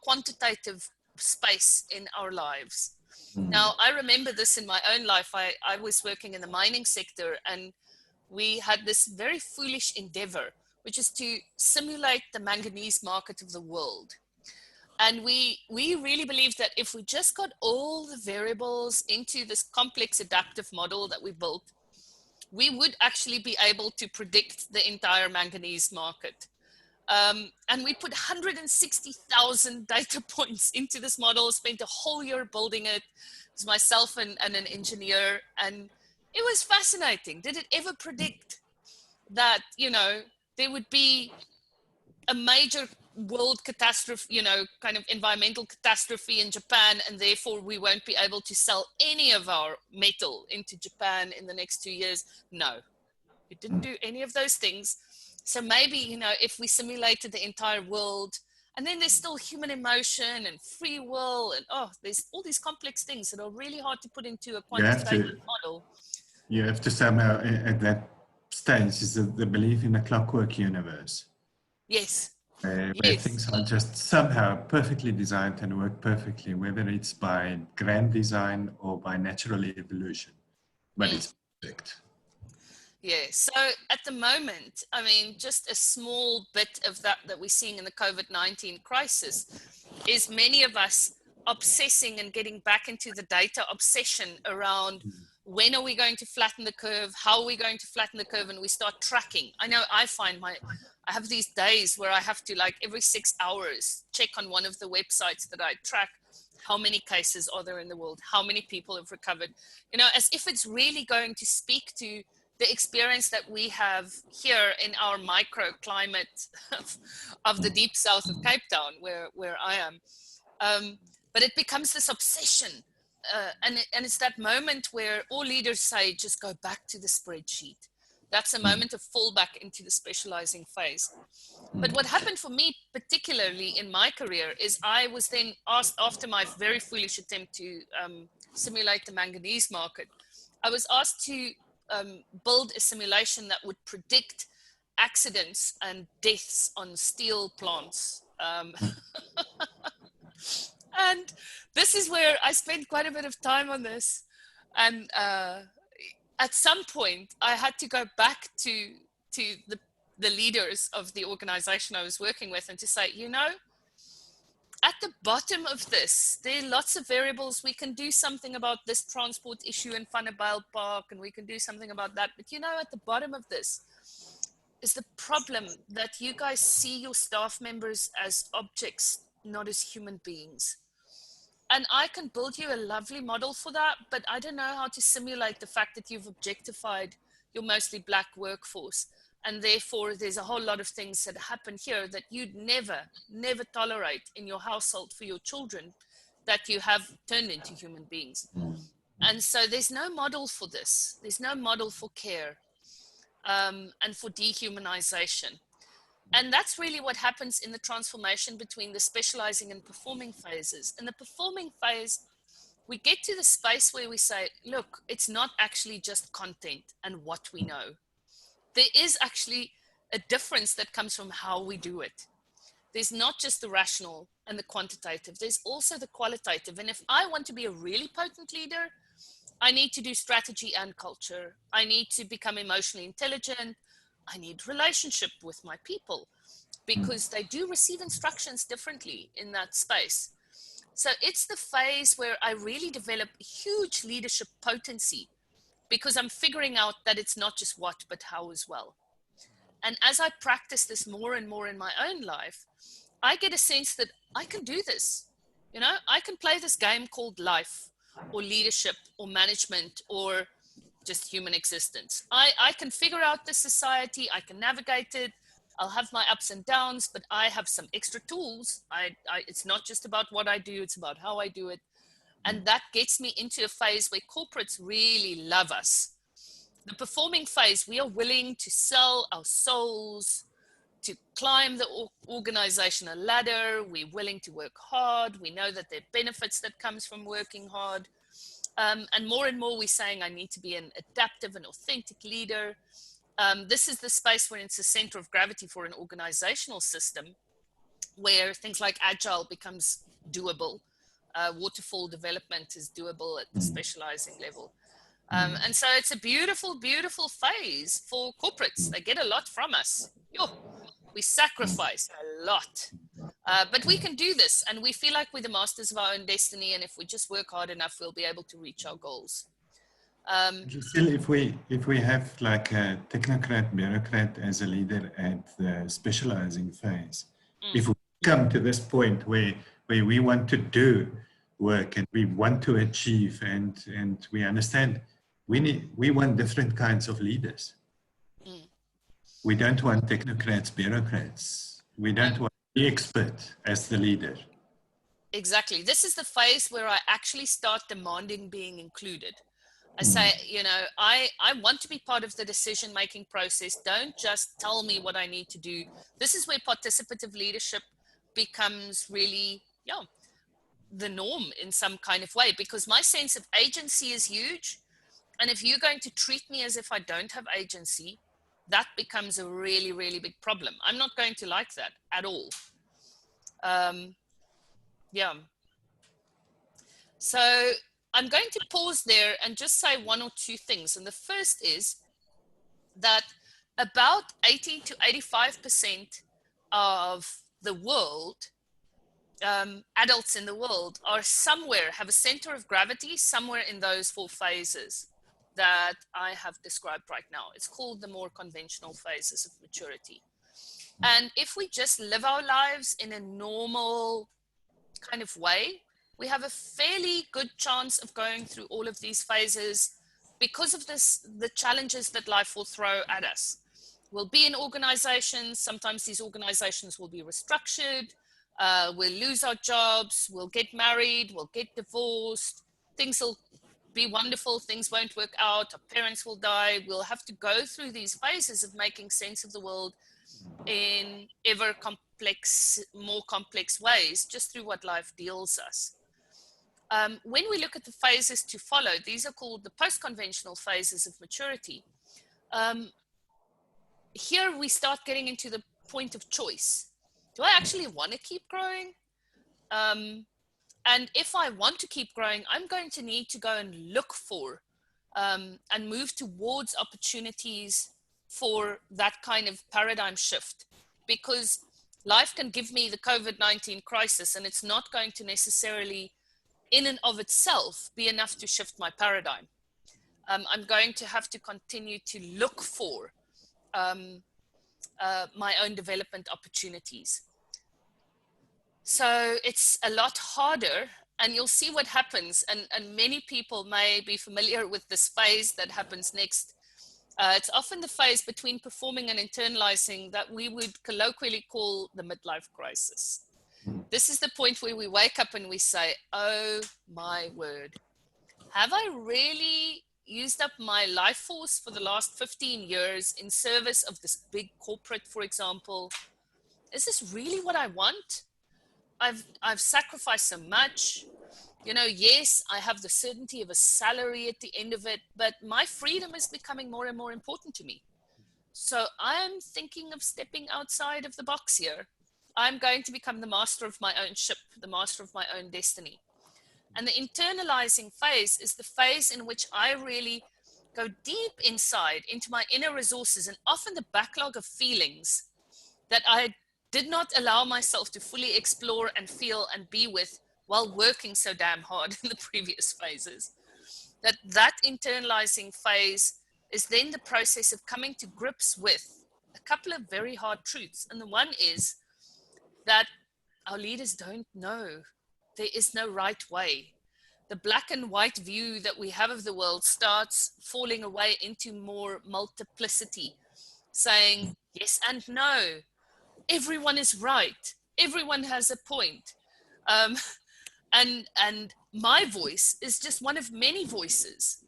quantitative space in our lives. Now, I remember this in my own life. I was working in the mining sector, and we had this very foolish endeavor, which is to simulate the manganese market of the world. And we really believed that if we just got all the variables into this complex adaptive model that we built, we would actually be able to predict the entire manganese market. And we put 160,000 data points into this model, spent a whole year building it. It was myself and an engineer, and it was fascinating. Did it ever predict that, you know, there would be a major world catastrophe, you know, kind of environmental catastrophe in Japan, and therefore we won't be able to sell any of our metal into Japan in the next 2 years? No, it didn't do any of those things. So maybe, you know, if we simulated the entire world, and then there's still human emotion and free will, and there's all these complex things that are really hard to put into a quantitative model. You have to somehow, at that stage, is the belief in a clockwork universe. Yes. Where things are just somehow perfectly designed and work perfectly, whether it's by grand design or by natural evolution, but it's perfect. Yeah, so at the moment, I mean, just a small bit of that we're seeing in the COVID-19 crisis is many of us obsessing and getting back into the data obsession around when are we going to flatten the curve, how are we going to flatten the curve, and we start tracking. I know I find I have these days where I have to, like, every 6 hours check on one of the websites that I track, how many cases are there in the world, how many people have recovered, you know, as if it's really going to speak to the experience that we have here in our microclimate of the deep south of Cape Town, where I am. But it becomes this obsession and it's that moment where all leaders say, just go back to the spreadsheet. That's a moment of fallback into the specializing phase. But what happened for me, particularly in my career, is I was then asked, after my very foolish attempt to simulate the manganese market, I was asked to build a simulation that would predict accidents and deaths on steel plants. And this is where I spent quite a bit of time on this. And at some point, I had to go back to the leaders of the organization I was working with and to say, you know, at the bottom of this, there are lots of variables. We can do something about this transport issue in Vanderbijl Park, and we can do something about that. But you know, at the bottom of this is the problem that you guys see your staff members as objects, not as human beings. And I can build you a lovely model for that, but I don't know how to simulate the fact that you've objectified your mostly black workforce. And therefore, there's a whole lot of things that happen here that you'd never tolerate in your household for your children that you have turned into human beings. And so there's no model for this. There's no model for care and for dehumanization. And that's really what happens in the transformation between the specializing and performing phases. In the performing phase, we get to the space where we say, look, it's not actually just content and what we know. There is actually a difference that comes from how we do it. There's not just the rational and the quantitative, there's also the qualitative. And if I want to be a really potent leader, I need to do strategy and culture. I need to become emotionally intelligent. I need relationship with my people because they do receive instructions differently in that space. So it's the phase where I really develop huge leadership potency because I'm figuring out that it's not just what, but how as well. And as I practice this more and more in my own life, I get a sense that I can do this. You know, I can play this game called life or leadership or management or just human existence. I can figure out the society, I can navigate it, I'll have my ups and downs, but I have some extra tools. It's not just about what I do, it's about how I do it. And that gets me into a phase where corporates really love us. The performing phase, we are willing to sell our souls, to climb the organizational ladder. We're willing to work hard. We know that there are benefits that comes from working hard. And more we're saying I need to be an adaptive and authentic leader. This is the space where it's the center of gravity for an organizational system where things like agile becomes doable. Waterfall development is doable at the specializing level. And so it's a beautiful, beautiful phase for corporates. They get a lot from us. We sacrifice a lot. But we can do this, and we feel like we're the masters of our own destiny, and if we just work hard enough, we'll be able to reach our goals. Still, if we have like a technocrat, bureaucrat as a leader at the specializing phase, if we come to this point where we want to do work and we want to achieve and we understand we want different kinds of leaders. We don't want technocrats, bureaucrats. We don't want the expert as the leader. Exactly. This is the phase where I actually start demanding being included. I say, you know, I want to be part of the decision-making process. Don't just tell me what I need to do. This is where participative leadership becomes really, the norm in some kind of way, because my sense of agency is huge. And if you're going to treat me as if I don't have agency, that becomes a really, really big problem. I'm not going to like that at all. So I'm going to pause there and just say one or two things. And the first is that about 80 to 85% of the world, adults in the world, are somewhere, have a center of gravity somewhere in those 4 phases that I have described right now. It's called the more conventional phases of maturity. And if we just live our lives in a normal kind of way, we have a fairly good chance of going through all of these phases because of the challenges that life will throw at us. We'll be in organizations. Sometimes these organizations will be restructured. We'll lose our jobs. We'll get married. We'll get divorced. things will be wonderful, things won't work out, our parents will die. We'll have to go through these phases of making sense of the world in ever more complex ways, just through what life deals us. When we look at the phases to follow, these are called the post-conventional phases of maturity. Here we start getting into the point of choice. Do I actually want to keep growing? And if I want to keep growing, I'm going to need to go and look for and move towards opportunities for that kind of paradigm shift, because life can give me the COVID-19 crisis and it's not going to necessarily in and of itself be enough to shift my paradigm. I'm going to have to continue to look for my own development opportunities. So it's a lot harder, and you'll see what happens. And many people may be familiar with this phase that happens next. It's often the phase between performing and internalizing that we would colloquially call the midlife crisis. This is the point where we wake up and we say, oh my word, have I really used up my life force for the last 15 years in service of this big corporate, for example? Is this really what I want? I've sacrificed so much. You know, yes, I have the certainty of a salary at the end of it, but my freedom is becoming more and more important to me. So I'm thinking of stepping outside of the box here. I'm going to become the master of my own ship, the master of my own destiny. And the internalizing phase is the phase in which I really go deep inside into my inner resources and often the backlog of feelings that I did not allow myself to fully explore and feel and be with while working so damn hard in the previous phases. That internalizing phase is then the process of coming to grips with a couple of very hard truths. And the one is that our leaders don't know. There is no right way. The black and white view that we have of the world starts falling away into more multiplicity, saying yes and no. Everyone is right. Everyone has a point. And my voice is just one of many voices.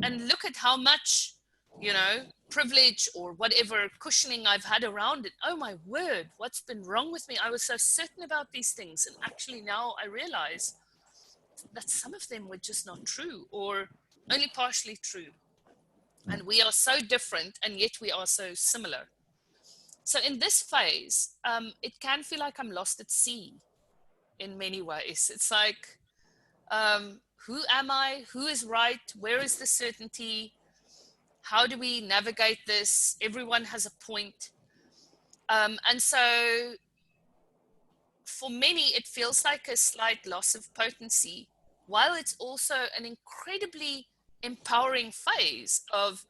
And look at how much, you know, privilege or whatever cushioning I've had around it. Oh my word, what's been wrong with me? I was so certain about these things. And actually now I realize that some of them were just not true or only partially true. And we are so different and yet we are so similar. So in this phase, it can feel like I'm lost at sea in many ways. It's like, who am I? Who is right? Where is the certainty? How do we navigate this? Everyone has a point. And so for many, it feels like a slight loss of potency, while it's also an incredibly empowering phase of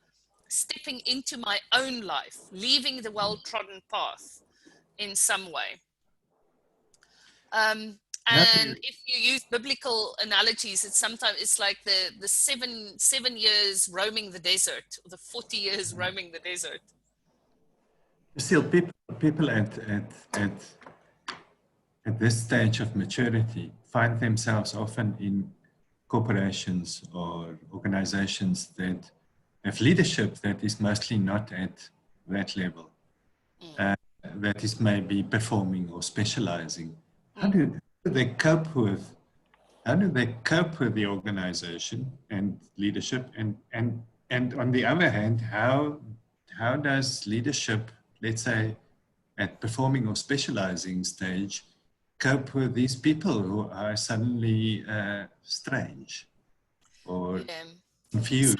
stepping into my own life, leaving the well-trodden path in some way. And if you use biblical analogies, it's like the seven years roaming the desert, or the 40 years roaming the desert. Still, people at this stage of maturity find themselves often in corporations or organizations that have leadership that is mostly not at that level, that is maybe performing or specializing. How do they cope with the organization and leadership, and on the other hand, how does leadership, let's say at performing or specializing stage, cope with these people who are suddenly strange or confused?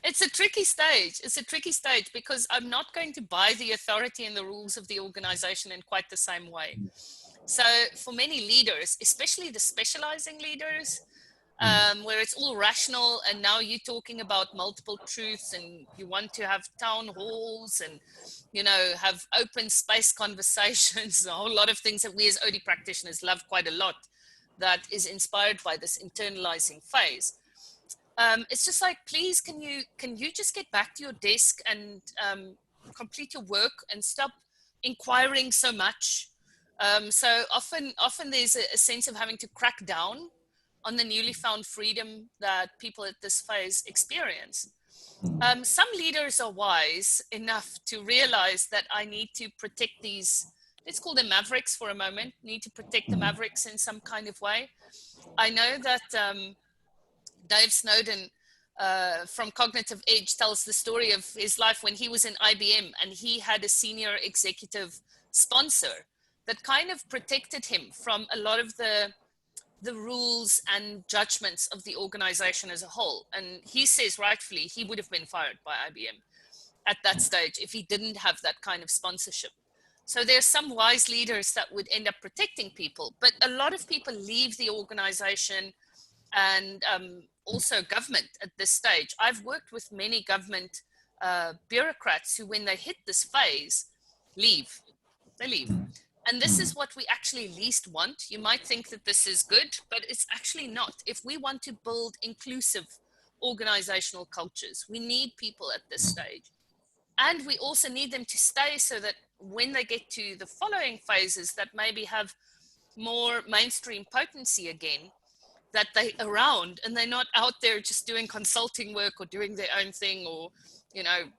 It's a tricky stage. It's a tricky stage because I'm not going to buy the authority and the rules of the organization in quite the same way. So for many leaders, especially the specializing leaders, where it's all rational, and now you're talking about multiple truths and you want to have town halls and, you know, have open space conversations, a whole lot of things that we as OD practitioners love quite a lot, that is inspired by this internalizing phase. It's just like, please, can you just get back to your desk and complete your work and stop inquiring so much? So often there's a sense of having to crack down on the newly found freedom that people at this phase experience. Some leaders are wise enough to realize that I need to protect these, let's call them mavericks for a moment, need to protect the mavericks in some kind of way. I know that Dave Snowden from Cognitive Edge tells the story of his life when he was in IBM, and he had a senior executive sponsor that kind of protected him from a lot of the rules and judgments of the organization as a whole. And he says rightfully he would have been fired by IBM at that stage if he didn't have that kind of sponsorship. So there's some wise leaders that would end up protecting people, but a lot of people leave the organization and also government at this stage. I've worked with many government bureaucrats who, when they hit this phase, leave. They leave. And this is what we actually least want. You might think that this is good, but it's actually not. If we want to build inclusive organizational cultures, we need people at this stage. And we also need them to stay so that when they get to the following phases that maybe have more mainstream potency again, that they're around and they're not out there just doing consulting work or doing their own thing, or, you know,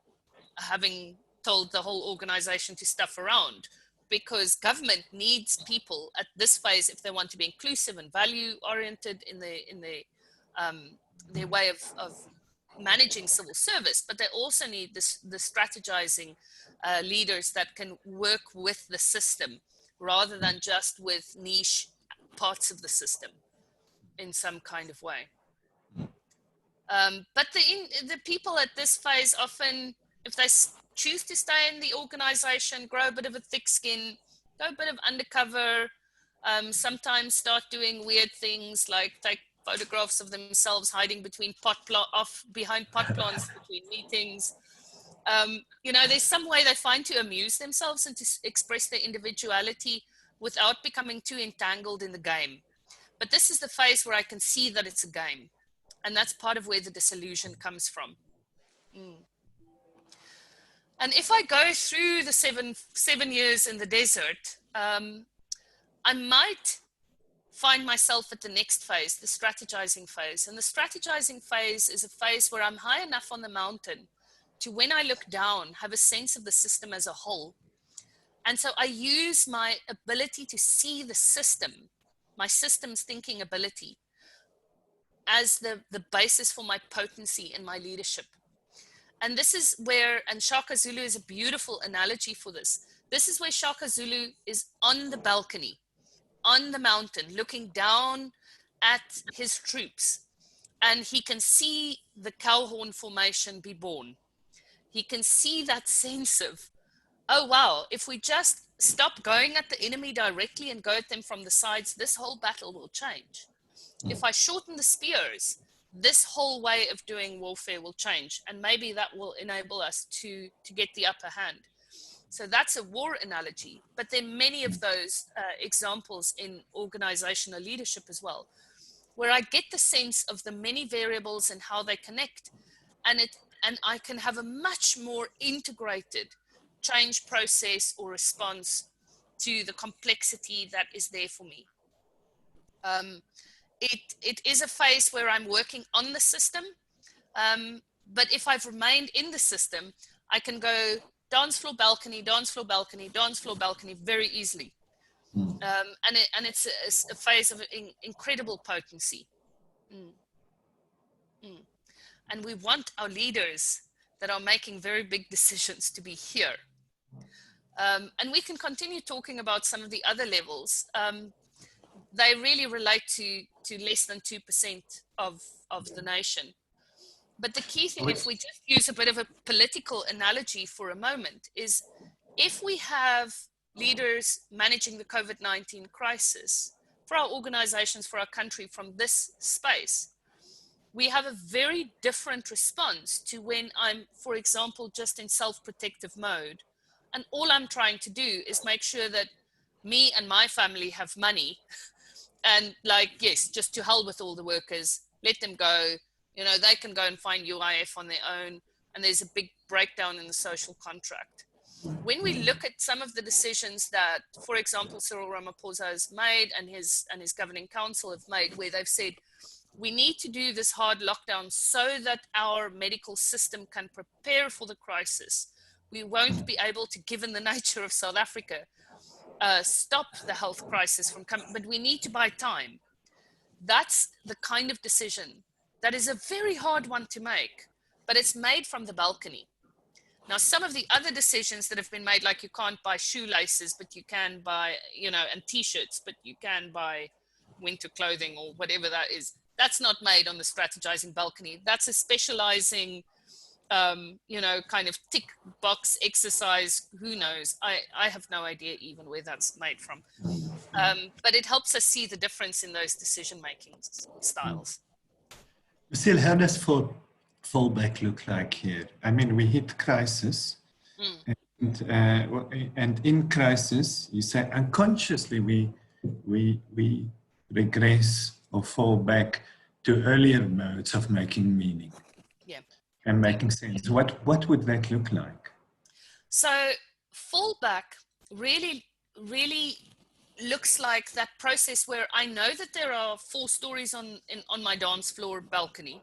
having told the whole organization to stuff around. Because government needs people at this phase if they want to be inclusive and value oriented in their way of managing civil service, but they also need the strategizing leaders that can work with the system rather than just with niche parts of the system in some kind of way. But the people at this phase often, if they choose to stay in the organization, grow a bit of a thick skin, go a bit of undercover, sometimes start doing weird things like take photographs of themselves hiding between behind pot plants between meetings. You know, there's some way they find to amuse themselves and to express their individuality without becoming too entangled in the game. But this is the phase where I can see that it's a game. And that's part of where the disillusion comes from. And if I go through the seven years in the desert, I might find myself at the next phase, the strategizing phase. And the strategizing phase is a phase where I'm high enough on the mountain to, when I look down, have a sense of the system as a whole. And so I use my ability to see the system, my systems thinking ability, as the basis for my potency in my leadership. And this is where, and Shaka Zulu is a beautiful analogy for this. This is where Shaka Zulu is on the balcony, on the mountain, looking down at his troops. And he can see the cowhorn formation be born. He can see that sense of, oh, wow, if we just stop going at the enemy directly and go at them from the sides, this whole battle will change. If I shorten the spears, this whole way of doing warfare will change, and maybe that will enable us to get the upper hand. So that's a war analogy, but there are many of those examples in organizational leadership as well, where I get the sense of the many variables and how they connect, and I can have a much more integrated change process or response to the complexity that is there for me. It is a phase where I'm working on the system, but if I've remained in the system, I can go dance floor balcony, dance floor balcony, dance floor balcony very easily. And it's a phase of incredible potency. And we want our leaders that are making very big decisions to be here. And we can continue talking about some of the other levels. They really relate to less than 2% of the nation. But the key thing, if we just use a bit of a political analogy for a moment, is if we have leaders managing the COVID-19 crisis for our organizations, for our country from this space, we have a very different response to when I'm, for example, just in self-protective mode. And all I'm trying to do is make sure that me and my family have money. And like, yes, just to hell with all the workers, let them go. You know, they can go and find UIF on their own. And there's a big breakdown in the social contract. when we look at some of the decisions that, for example, Cyril Ramaphosa has made and his governing council have made, where they've said, we need to do this hard lockdown so that our medical system can prepare for the crisis. We won't be able to, given the nature of South Africa, stop the health crisis from coming, but we need to buy time. That's the kind of decision that is a very hard one to make, but it's made from the balcony. Now, some of the other decisions that have been made, like you can't buy shoelaces, but you can buy, and t-shirts, but you can buy winter clothing or whatever that is. That's not made on the strategizing balcony. That's a specializing, kind of tick box exercise. Who knows? I have no idea even where that's made from. But it helps us see the difference in those decision-making styles. Lucille, how does fallback look like here? I mean, we hit crisis, and in crisis, you say unconsciously we regress or fall back to earlier modes of making meaning, and making sense. What would that look like? So fallback really looks like that process where I know that there are 4 stories on my dance floor balcony.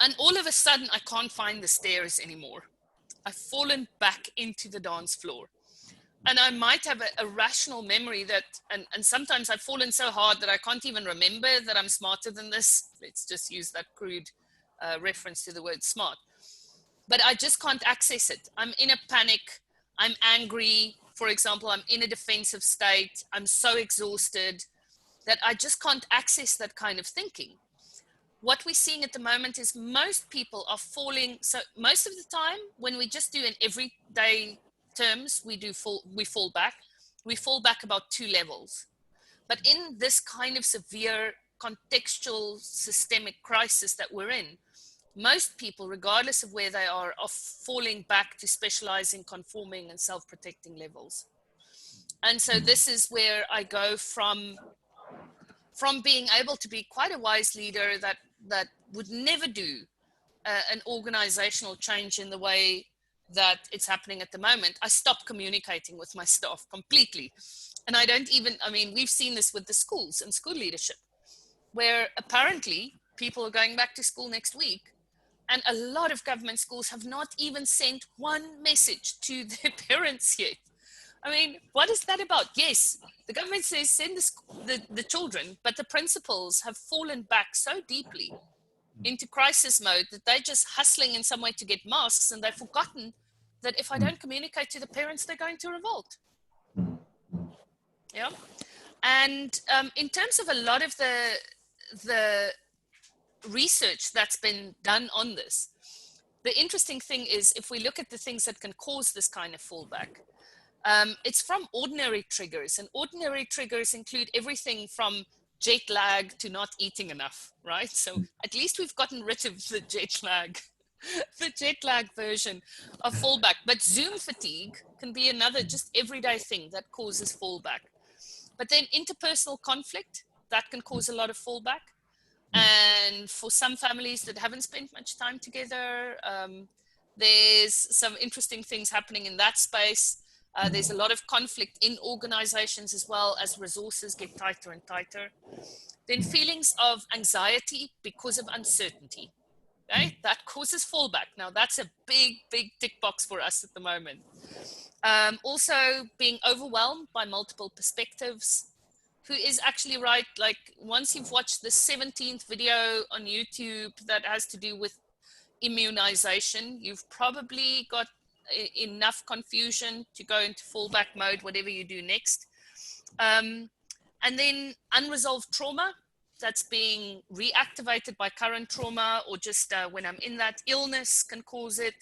And all of a sudden, I can't find the stairs anymore. I've fallen back into the dance floor. And I might have a rational memory that, and sometimes I've fallen so hard that I can't even remember that I'm smarter than this. Let's just use that crude reference to the word smart. But I just can't access it. I'm in a panic. I'm angry. For example, I'm in a defensive state. I'm so exhausted that I just can't access that kind of thinking. What we're seeing at the moment is most people are falling. So most of the time, when we just do in everyday terms, we fall back. We fall back about 2 levels. But in this kind of severe contextual systemic crisis that we're in, most people, regardless of where they are falling back to specializing, conforming, and self-protecting levels. And so this is where I go from being able to be quite a wise leader that would never do an organizational change in the way that it's happening at the moment. I stopped communicating with my staff completely. And I don't even, we've seen this with the schools and school leadership, where apparently people are going back to school next week. And a lot of government schools have not even sent one message to their parents yet. What is that about? Yes, the government says send the children, but the principals have fallen back so deeply into crisis mode that they're just hustling in some way to get masks, and they've forgotten that if I don't communicate to the parents, they're going to revolt. Yeah. And in terms of a lot of the research that's been done on this, the interesting thing is if we look at the things that can cause this kind of fallback, it's from ordinary triggers, and ordinary triggers include everything from jet lag to not eating enough, right? So at least we've gotten rid of the jet lag version of fallback. But Zoom fatigue can be another just everyday thing that causes fallback. But then interpersonal conflict, that can cause a lot of fallback. And for some families that haven't spent much time together, there's some interesting things happening in that space. There's a lot of conflict in organizations as well as resources get tighter and tighter. Then feelings of anxiety because of uncertainty, right? That causes fallback. Now that's a big tick box for us at the moment. Also being overwhelmed by multiple perspectives. Who is actually right? Like once you've watched the 17th video on YouTube that has to do with immunization, you've probably got enough confusion to go into fallback mode, whatever you do next. And then unresolved trauma that's being reactivated by current trauma, or just when I'm in that illness can cause it.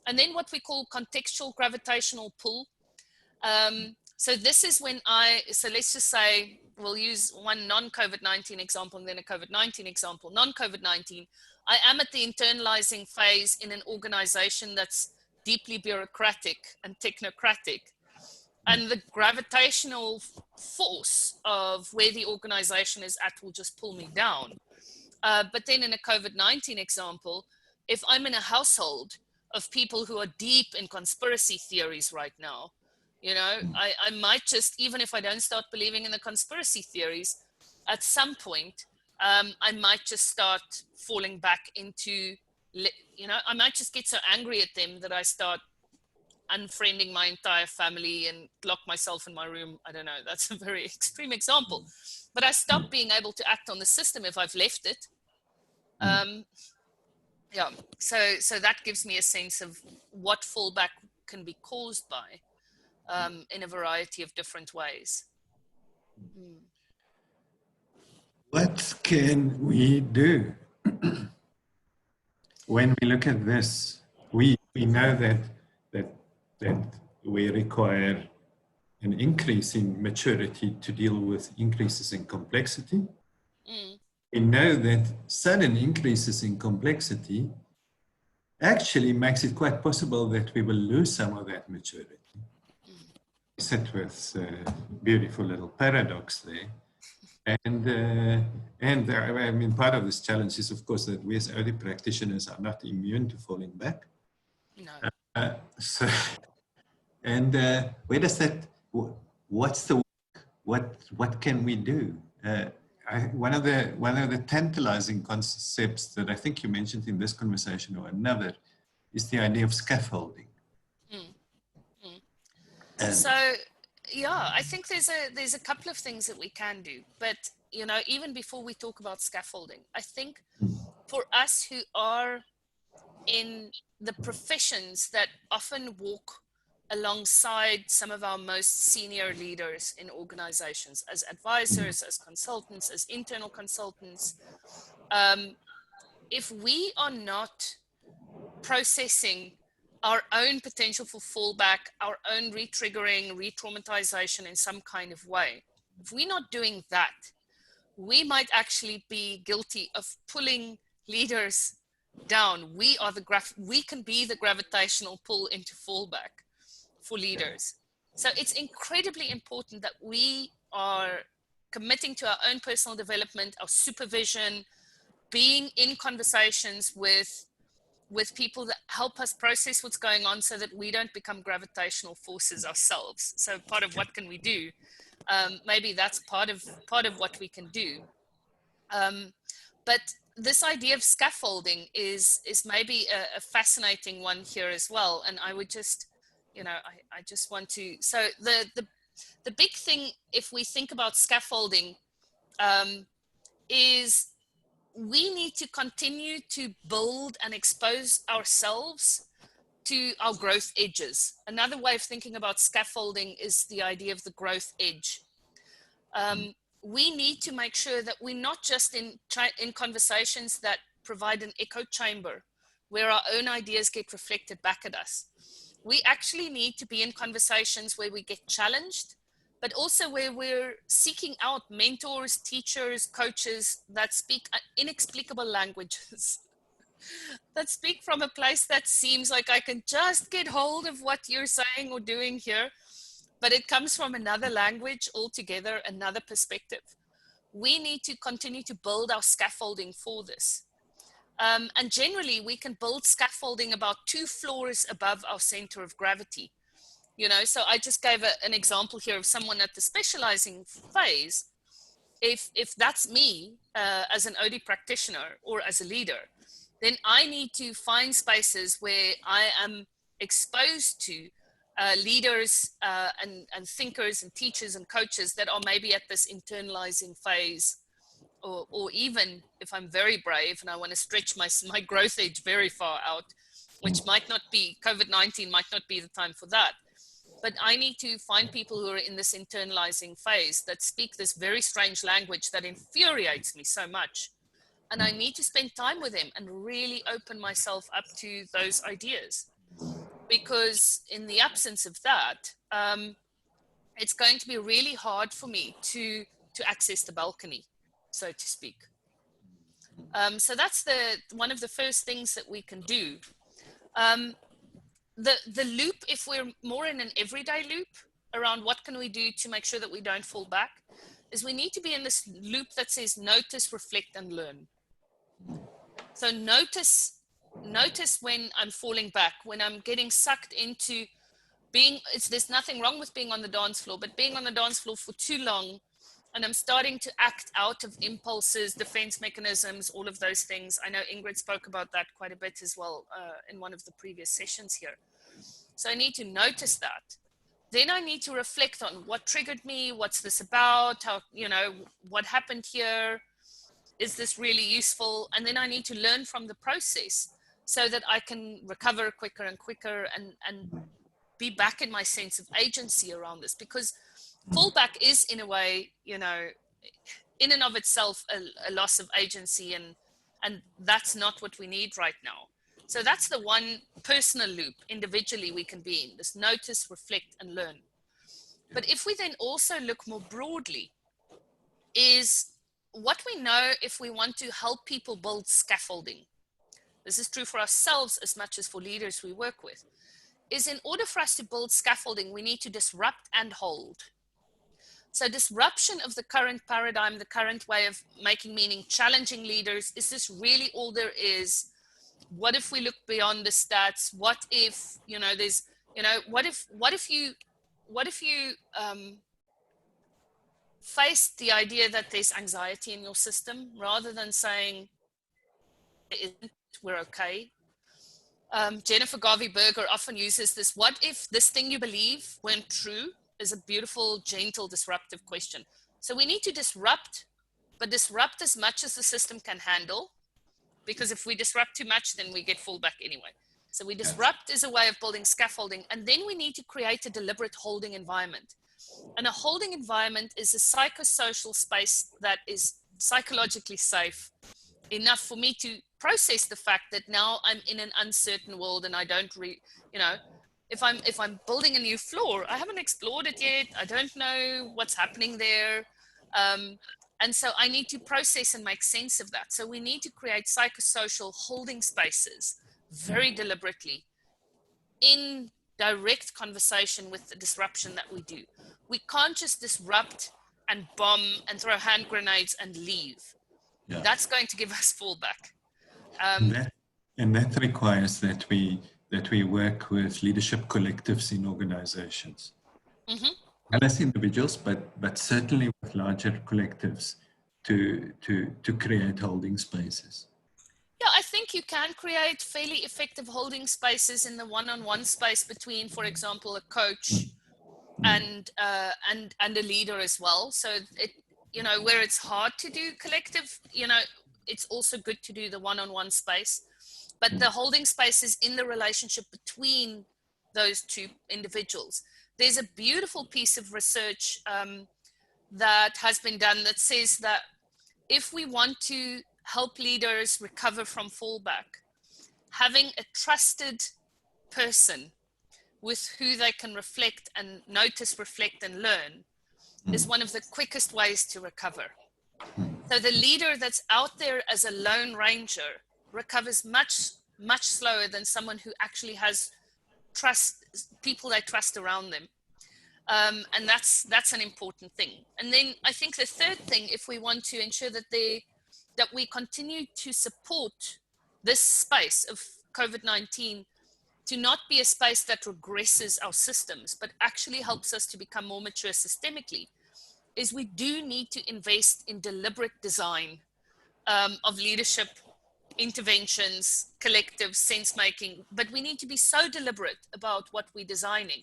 And then what we call contextual gravitational pull. So this is when so let's just say, we'll use one non-COVID-19 example and then a COVID-19 example. Non-COVID-19, I am at the internalizing phase in an organization that's deeply bureaucratic and technocratic. And the gravitational force of where the organization is at will just pull me down. But then in a COVID-19 example, if I'm in a household of people who are deep in conspiracy theories right now. You know, I might just, even if I don't start believing in the conspiracy theories, at some point, I might just start falling back into, you know, I might just get so angry at them that I start unfriending my entire family and lock myself in my room. I don't know, that's a very extreme example. But I stop being able to act on the system if I've left it. Yeah, so that gives me a sense of what fallback can be caused by in a variety of different ways. What can we do? When we look at this, we know that we require an increase in maturity to deal with increases in complexity. We know that sudden increases in complexity actually makes it quite possible that we will lose some of that maturity. We sit with a beautiful little paradox there. And I mean, part of this challenge is, of course, that we as OD practitioners are not immune to falling back. No. Where does that, what's the work? What can we do? One of the tantalizing concepts that I think you mentioned in this conversation or another is the idea of scaffolding. So, yeah, I think there's a couple of things that we can do, but you know, even before we talk about scaffolding, I think for us who are in the professions that often walk alongside some of our most senior leaders in organizations, as advisors, as consultants, as internal consultants, if we are not processing our own potential for fallback, our own re-triggering, re-traumatization in some kind of way, if we're not doing that, we might actually be guilty of pulling leaders down. We can be the gravitational pull into fallback for leaders. So it's incredibly important that we are committing to our own personal development, our supervision, being in conversations with people that help us process what's going on so that we don't become gravitational forces ourselves. So part of what can we do? Maybe that's part of what we can do. But this idea of scaffolding is maybe a fascinating one here as well. And I would just, you know, I just want to, so the big thing, if we think about scaffolding, is we need to continue to build and expose ourselves to our growth edges. Another way of thinking about scaffolding is the idea of the growth edge. We need to make sure that we're not just in conversations that provide an echo chamber where our own ideas get reflected back at us. We actually need to be in conversations where we get challenged, but also where we're seeking out mentors, teachers, coaches that speak inexplicable languages, that speak from a place that seems like I can just get hold of what you're saying or doing here, but it comes from another language altogether, another perspective. We need to continue to build our scaffolding for this. And generally, we can build scaffolding about 2 floors above our center of gravity. You know, so I just gave an example here of someone at the specializing phase. If that's me as an OD practitioner or as a leader, then I need to find spaces where I am exposed to leaders and thinkers and teachers and coaches that are maybe at this internalizing phase, or even if I'm very brave and I want to stretch my growth edge very far out, which might not be, COVID-19 might not be the time for that. But I need to find people who are in this internalizing phase that speak this very strange language that infuriates me so much. And I need to spend time with them and really open myself up to those ideas. Because in the absence of that, it's going to be really hard for me to access the balcony, so to speak. So that's one of the first things that we can do. The loop, if we're more in an everyday loop around what can we do to make sure that we don't fall back, is we need to be in this loop that says notice, reflect, and learn. So notice notice when I'm falling back, when I'm getting sucked into there's nothing wrong with being on the dance floor, but being on the dance floor for too long, and I'm starting to act out of impulses, defense mechanisms, all of those things. I know Ingrid spoke about that quite a bit as well in one of the previous sessions here. So I need to notice that. Then I need to reflect on what triggered me, what's this about, how, what happened here, is this really useful? And then I need to learn from the process so that I can recover quicker and quicker and be back in my sense of agency around this, because fallback is in a way, in and of itself, a loss of agency, and that's not what we need right now. So that's the one personal loop individually we can be in, this notice, reflect, and learn. But if we then also look more broadly, is what we know if we want to help people build scaffolding. This is true for ourselves as much as for leaders we work with, is in order for us to build scaffolding, we need to disrupt and hold. So disruption of the current paradigm, the current way of making meaning, challenging leaders, is this really all there is? What if we look beyond the stats? What if, there's, what if you face the idea that there's anxiety in your system, rather than saying, we're okay. Jennifer Garvey Berger often uses this, what if this thing you believe weren't true, is a beautiful, gentle, disruptive question. So we need to disrupt, but disrupt as much as the system can handle, because if we disrupt too much, then we get fallback anyway. So we disrupt as a way of building scaffolding, and then we need to create a deliberate holding environment. And a holding environment is a psychosocial space that is psychologically safe enough for me to process the fact that now I'm in an uncertain world, and I don't if I'm building a new floor, I haven't explored it yet. I don't know what's happening there. And so I need to process and make sense of that. So we need to create psychosocial holding spaces very deliberately in direct conversation with the disruption that we do. We can't just disrupt and bomb and throw hand grenades and leave. Yeah. That's going to give us fallback. And that requires that we work with leadership collectives in organizations. Mm-hmm. Not as individuals, but certainly with larger collectives to create holding spaces. Yeah, I think you can create fairly effective holding spaces in the one-on-one space between, for example, a coach and a leader as well. So it, where it's hard to do collective, it's also good to do the one-on-one space. But the holding space is in the relationship between those two individuals. There's a beautiful piece of research that has been done that says that if we want to help leaders recover from fallback, having a trusted person with who they can reflect and notice, reflect, and learn is one of the quickest ways to recover. So the leader that's out there as a lone ranger recovers much, much slower than someone who actually has people they trust around them. And that's an important thing. And then I think the third thing, if we want to ensure that we continue to support this space of COVID-19 to not be a space that regresses our systems, but actually helps us to become more mature systemically, is we do need to invest in deliberate design of leadership, interventions, collective sense-making, but we need to be so deliberate about what we're designing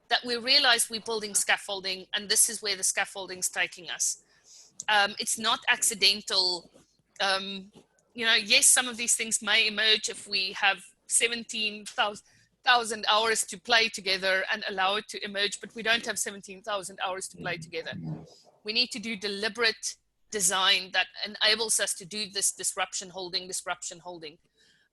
that we realize we're building scaffolding, and this is where the scaffolding's taking us. It's not accidental. Yes, some of these things may emerge if we have 17,000 hours to play together and allow it to emerge, but we don't have 17,000 hours to play together. We need to do deliberate design that enables us to do this disruption holding.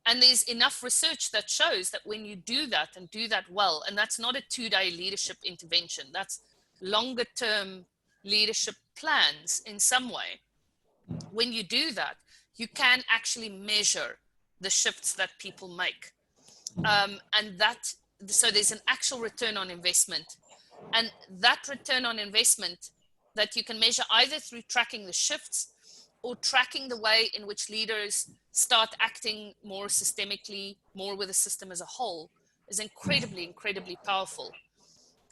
And there's enough research that shows that when you do that and do that well, and that's not a 2-day leadership intervention, that's longer term leadership plans in some way. When you do that, you can actually measure the shifts that people make. So there's an actual return on investment. And that return on investment that you can measure either through tracking the shifts or tracking the way in which leaders start acting more systemically, more with the system as a whole, is incredibly, incredibly powerful.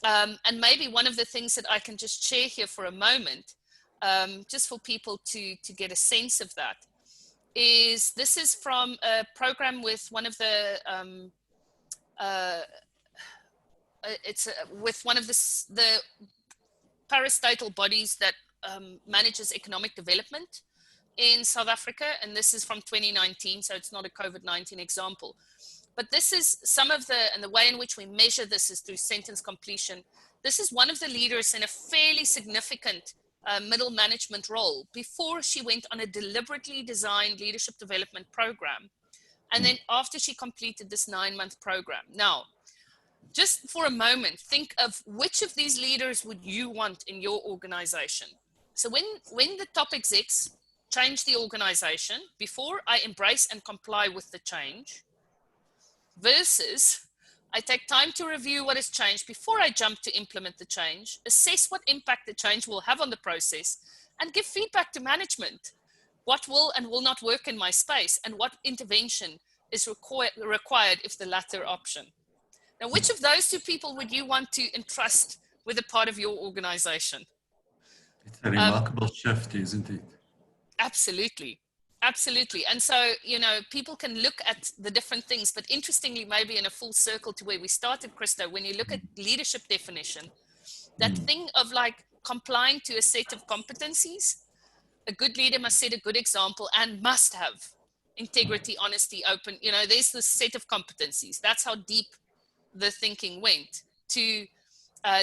And maybe one of the things that I can just share here for a moment, just for people to get a sense of that, is this is from a program with one of the, with one of the parastatal bodies that manages economic development in South Africa. And this is from 2019, so it's not a COVID-19 example. But this is some of and the way in which we measure this is through sentence completion. This is one of the leaders in a fairly significant middle management role before she went on a deliberately designed leadership development program. And then after she completed this 9-month program. Now, just for a moment, think of which of these leaders would you want in your organization? So when the top execs change the organization, before I embrace and comply with the change, versus I take time to review what has changed before I jump to implement the change, assess what impact the change will have on the process, and give feedback to management. What will and will not work in my space, and what intervention is required if the latter option. Now, which of those two people would you want to entrust with a part of your organization? It's a remarkable shift, isn't it? Absolutely. Absolutely. And so, you know, people can look at the different things, but interestingly, maybe in a full circle to where we started, Christo, when you look at leadership definition, that thing of like complying to a set of competencies, a good leader must set a good example and must have integrity, honesty, open, you know, there's this set of competencies. That's how deep the thinking went to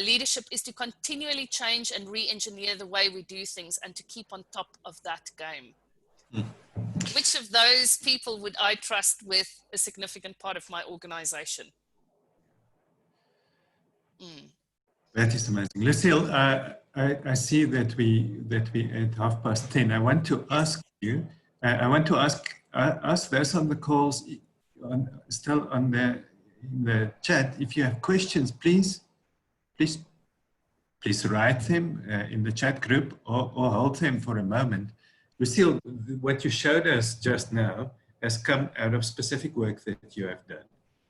leadership is to continually change and re-engineer the way we do things and to keep on top of that game. Which of those people would I trust with a significant part of my organization? That is amazing. Lucille, I see that we at 10:30. I want to ask you, I want to ask those on the calls, still on in the chat, if you have questions, please write them in the chat group or hold them for a moment. Lucille, what you showed us just now has come out of specific work that you have done,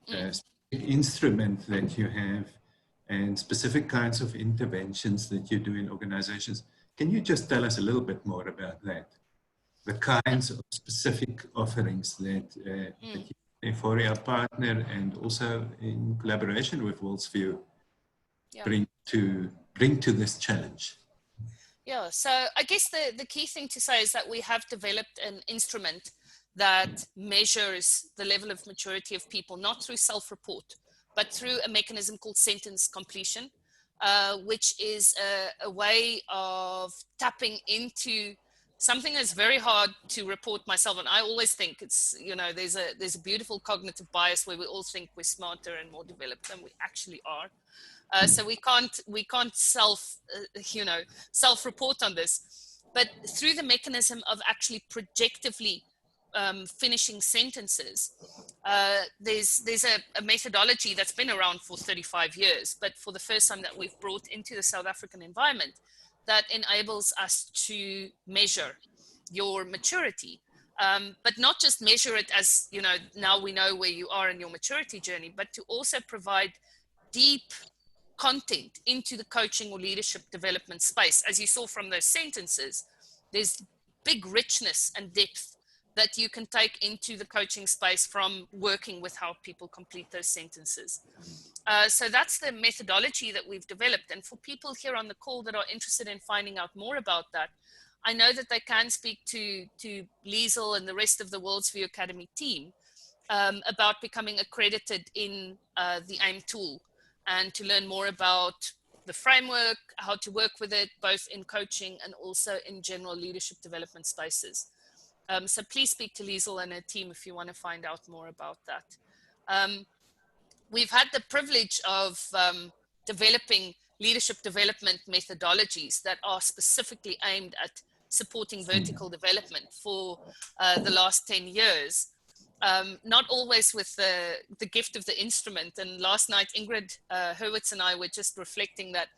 a specific instrument that you have, and specific kinds of interventions that you do in organizations. Can you just tell us a little bit more about that? The kinds of specific offerings that, that you, Aephoria partner and also in collaboration with Worldsview bring to this challenge. Yeah, so I guess the key thing to say is that we have developed an instrument that measures the level of maturity of people, not through self-report, but through a mechanism called sentence completion, which is a way of tapping into something that's very hard to report myself. And I always think it's, you know, there's a beautiful cognitive bias where we all think we're smarter and more developed than we actually are. So we can't self-report on this, but through the mechanism of actually projectively finishing sentences, there's a methodology that's been around for 35 years, but for the first time that we've brought into the South African environment that enables us to measure your maturity, but not just measure it as, you know, now we know where you are in your maturity journey, but to also provide deep content into the coaching or leadership development space. As you saw from those sentences, there's big richness and depth that you can take into the coaching space from working with how people complete those sentences. So that's the methodology that we've developed. And for people here on the call that are interested in finding out more about that, I know that they can speak to Liesel and the rest of the Worldsview Academy team about becoming accredited in the AIM tool, and to learn more about the framework, how to work with it, both in coaching and also in general leadership development spaces. So please speak to Liesel and her team if you want to find out more about that. We've had the privilege of developing leadership development methodologies that are specifically aimed at supporting vertical development for the last 10 years. Not always with the gift of the instrument. And last night, Ingrid Hurwitz and I were just reflecting that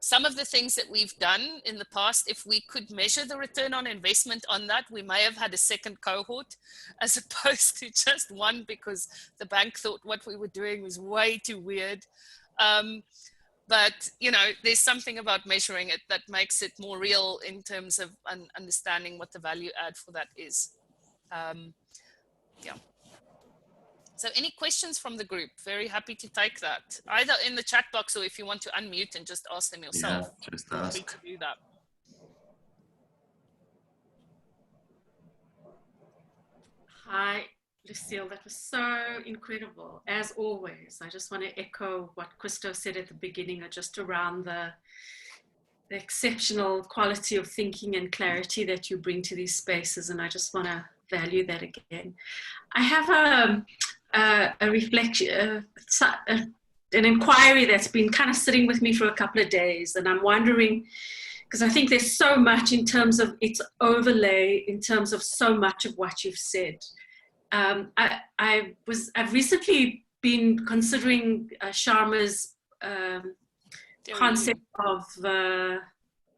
some of the things that we've done in the past, if we could measure the return on investment on that, we may have had a second cohort as opposed to just one, because the bank thought what we were doing was way too weird. But, you know, there's something about measuring it that makes it more real in terms of understanding what the value add for that is. Yeah. So any questions from the group? Very happy to take that, either in the chat box or if you want to unmute and just ask them yourself. Yeah, just Feel free ask. to do that. Hi, Lucille, that was so incredible. As always, I just want to echo what Christo said at the beginning, just around the exceptional quality of thinking and clarity that you bring to these spaces, and I just want to value that again. I have a reflection, an inquiry that's been kind of sitting with me for a couple of days, and I'm wondering, because I think there's so much in terms of its overlay, in terms of so much of what you've said. I've recently been considering Sharma's concept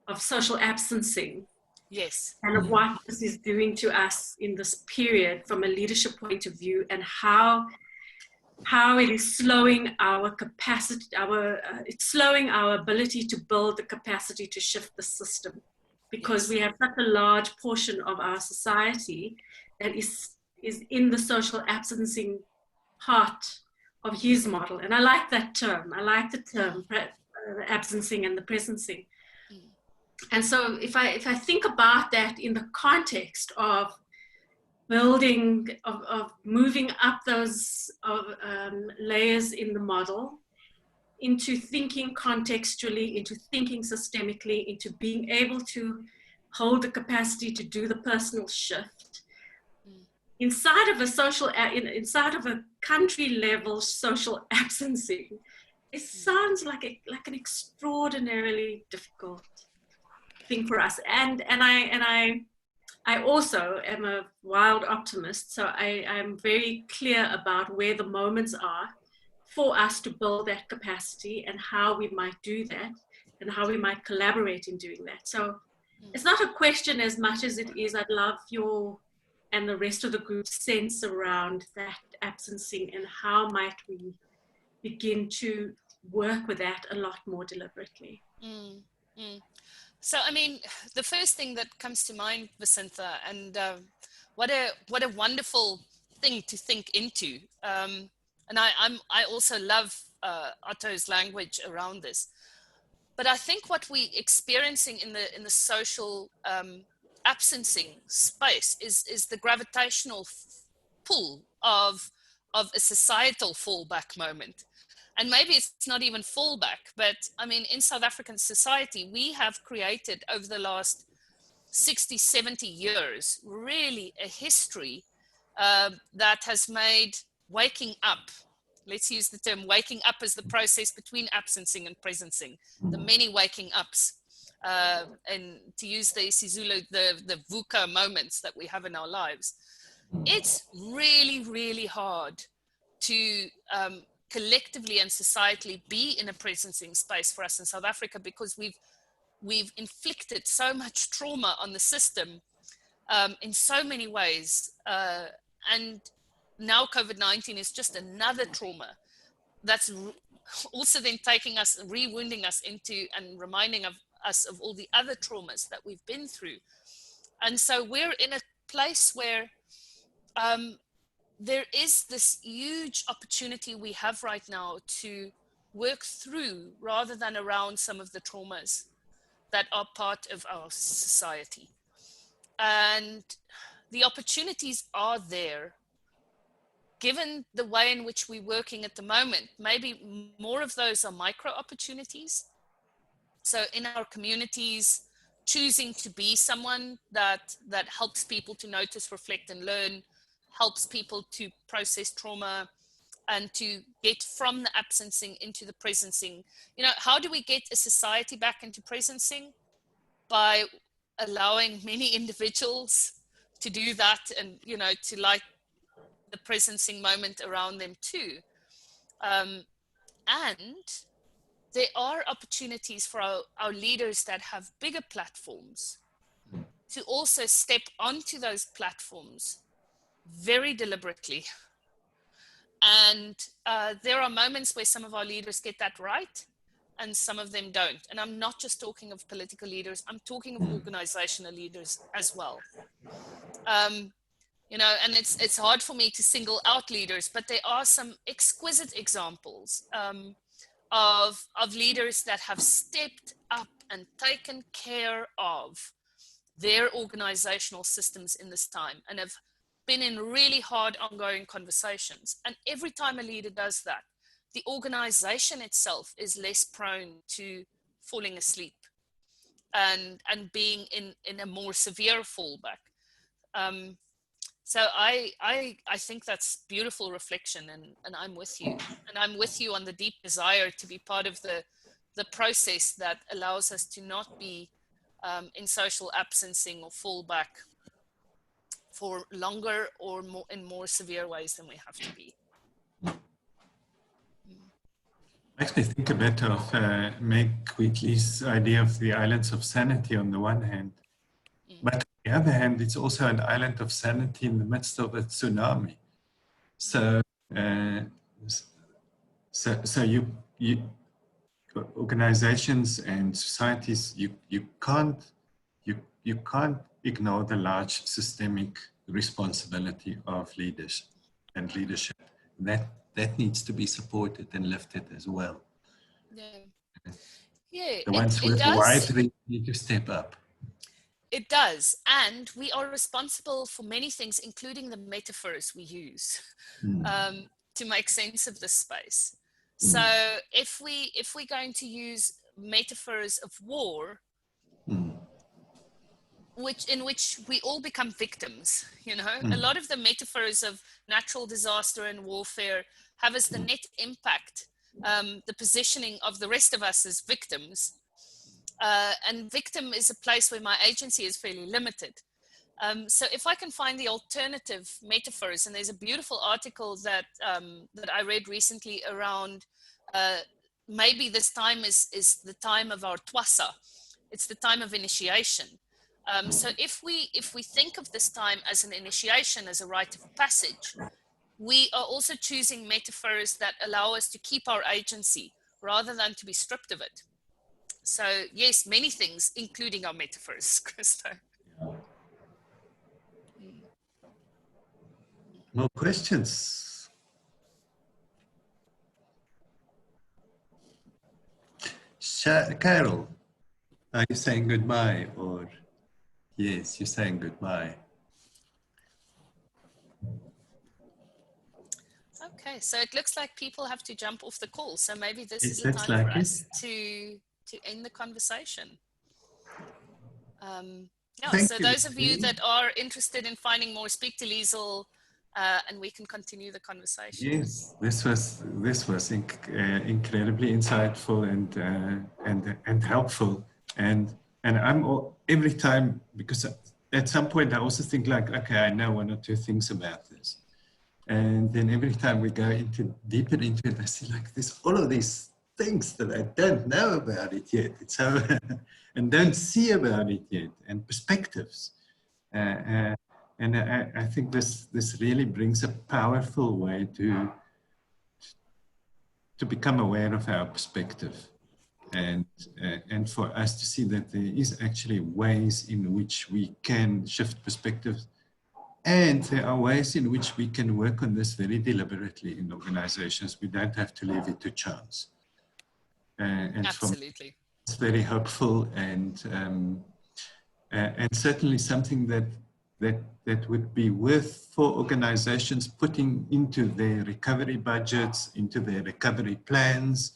of social absencing. Yes. And of what this is doing to us in this period from a leadership point of view, and how it is slowing our capacity, it's slowing our ability to build the capacity to shift the system, because we have such a large portion of our society that is in the social absencing part of his model. And I like that term. I like the term, the absencing and the presencing. And so if I think about that in the context of building, of moving up those layers in the model, into thinking contextually, into thinking systemically, into being able to hold the capacity to do the personal shift, inside of a country level social absencing, it sounds like an extraordinarily difficult thing for us. And I also am a wild optimist, so I'm very clear about where the moments are for us to build that capacity and how we might do that and how we might collaborate in doing that. So it's not a question as much as it is, I'd love your and the rest of the group's sense around that absencing, and how might we begin to work with that a lot more deliberately. So, I mean, the first thing that comes to mind, Vasantha, and what a wonderful thing to think into. And I also love Otto's language around this. But I think what we're experiencing in the social absencing space is the gravitational pull of a societal fallback moment. And maybe it's not even fallback, but I mean, in South African society, we have created over the last 60, 70 years, really a history that has made waking up, let's use the term waking up as the process between absencing and presencing, the many waking ups. And to use the isiZulu, the VUCA moments that we have in our lives. It's really, really hard to collectively and societally be in a presencing space for us in South Africa, because we've inflicted so much trauma on the system in so many ways. And now COVID-19 is just another trauma that's also then taking us, rewounding us into and reminding us of all the other traumas that we've been through. And so we're in a place where there is this huge opportunity we have right now to work through rather than around some of the traumas that are part of our society. And the opportunities are there. Given the way in which we're working at the moment, maybe more of those are micro opportunities. So in our communities, choosing to be someone that helps people to notice, reflect, and learn, helps people to process trauma and to get from the absencing into the presencing. You know, how do we get a society back into presencing? By allowing many individuals to do that and, you know, to light the presencing moment around them too. And there are opportunities for our leaders that have bigger platforms to also step onto those platforms very deliberately. And there are moments where some of our leaders get that right and some of them don't. And I'm not just talking of political leaders, I'm talking of organizational leaders as well. You know, and it's hard for me to single out leaders, but there are some exquisite examples of leaders that have stepped up and taken care of their organizational systems in this time and have been in really hard ongoing conversations. And every time a leader does that, the organization itself is less prone to falling asleep and being in a more severe fallback. So I think that's beautiful reflection, and I'm with you. And I'm with you on the deep desire to be part of the process that allows us to not be in social absencing or fallback for longer or more in more severe ways than we have to be. I actually think a bit of Meg Quigley's idea of the islands of sanity on the one hand. But on the other hand, it's also an island of sanity in the midst of a tsunami. So, so you organizations and societies, you can't ignore the large systemic responsibility of leaders and leadership. That needs to be supported and lifted as well. Yeah, the ones with the wide reach need to step up. It does, and we are responsible for many things, including the metaphors we use to make sense of this space. So if we're going to use metaphors of war, in which we all become victims, you know, a lot of the metaphors of natural disaster and warfare have as the net impact the positioning of the rest of us as victims. And victim is a place where my agency is fairly limited. So if I can find the alternative metaphors, and there's a beautiful article that that I read recently around maybe this time is the time of our twasa. It's the time of initiation. So if we think of this time as an initiation, as a rite of passage, we are also choosing metaphors that allow us to keep our agency rather than to be stripped of it. So yes, many things, including our metaphors, Christo. More questions? Carol, are you saying goodbye, or yes, you're saying goodbye? Okay, so it looks like people have to jump off the call. So maybe this is It a looks time like for us to end the conversation. Yeah, so those of you that are interested in finding more, speak to Liesl, and we can continue the conversation. Yes, this was incredibly insightful and helpful, and I'm every time, because at some point I also think like, okay, I know one or two things about this, and then every time we go deeper into it, I see like this all of these things that I don't know about it yet. It's so and don't see about it yet, and perspectives. And I think this really brings a powerful way to become aware of our perspective, and for us to see that there is actually ways in which we can shift perspectives, and there are ways in which we can work on this very deliberately in organizations. We don't have to leave it to chance. And absolutely, it's very helpful, and certainly something that would be worth for organizations putting into their recovery budgets, into their recovery plans,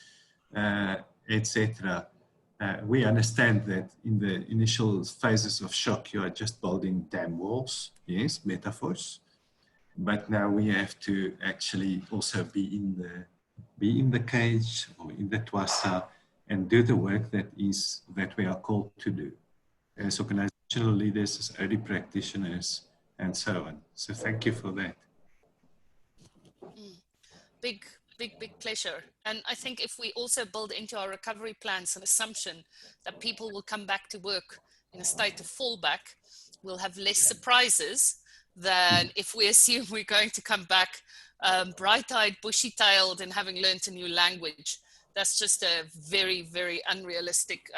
etc. We understand that in the initial phases of shock, you are just building dam walls, yes, metaphors. But now we have to actually also be in the cage or in the twasa and do the work that we are called to do as organizational leaders, as OD practitioners, and so on. So thank you for that. Big big pleasure. And I think if we also build into our recovery plans an assumption that people will come back to work in a state of fallback, we'll have less surprises than if we assume we're going to come back bright-eyed, bushy-tailed, and having learned a new language. That's just a very unrealistic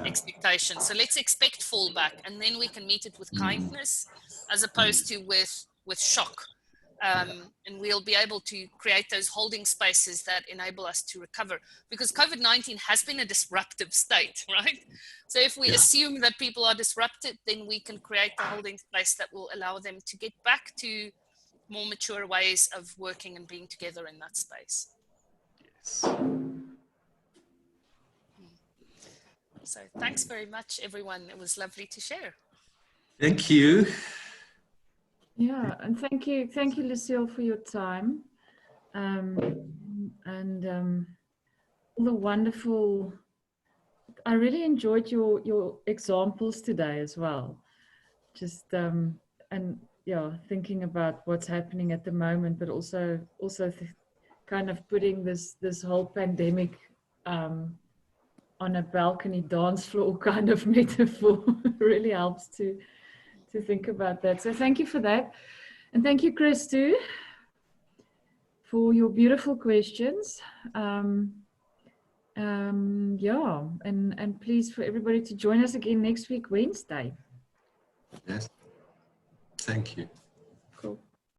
expectation. So let's expect fallback, and then we can meet it with kindness as opposed to with shock. And we'll be able to create those holding spaces that enable us to recover, because COVID-19 has been a disruptive state, right? So if we assume that people are disrupted, then we can create the holding space that will allow them to get back to more mature ways of working and being together in that space. Yes. So thanks very much, everyone. It was lovely to share. Thank you. Yeah, and thank you, Lucille, for your time, and all the wonderful. I really enjoyed your examples today as well. Just and yeah, thinking about what's happening at the moment, but also kind of putting this whole pandemic on a balcony dance floor kind of metaphor really helps to think about that. So thank you for that. And thank you, Chris, too, for your beautiful questions. Yeah, and please for everybody to join us again next week, Wednesday. Yes. Thank you.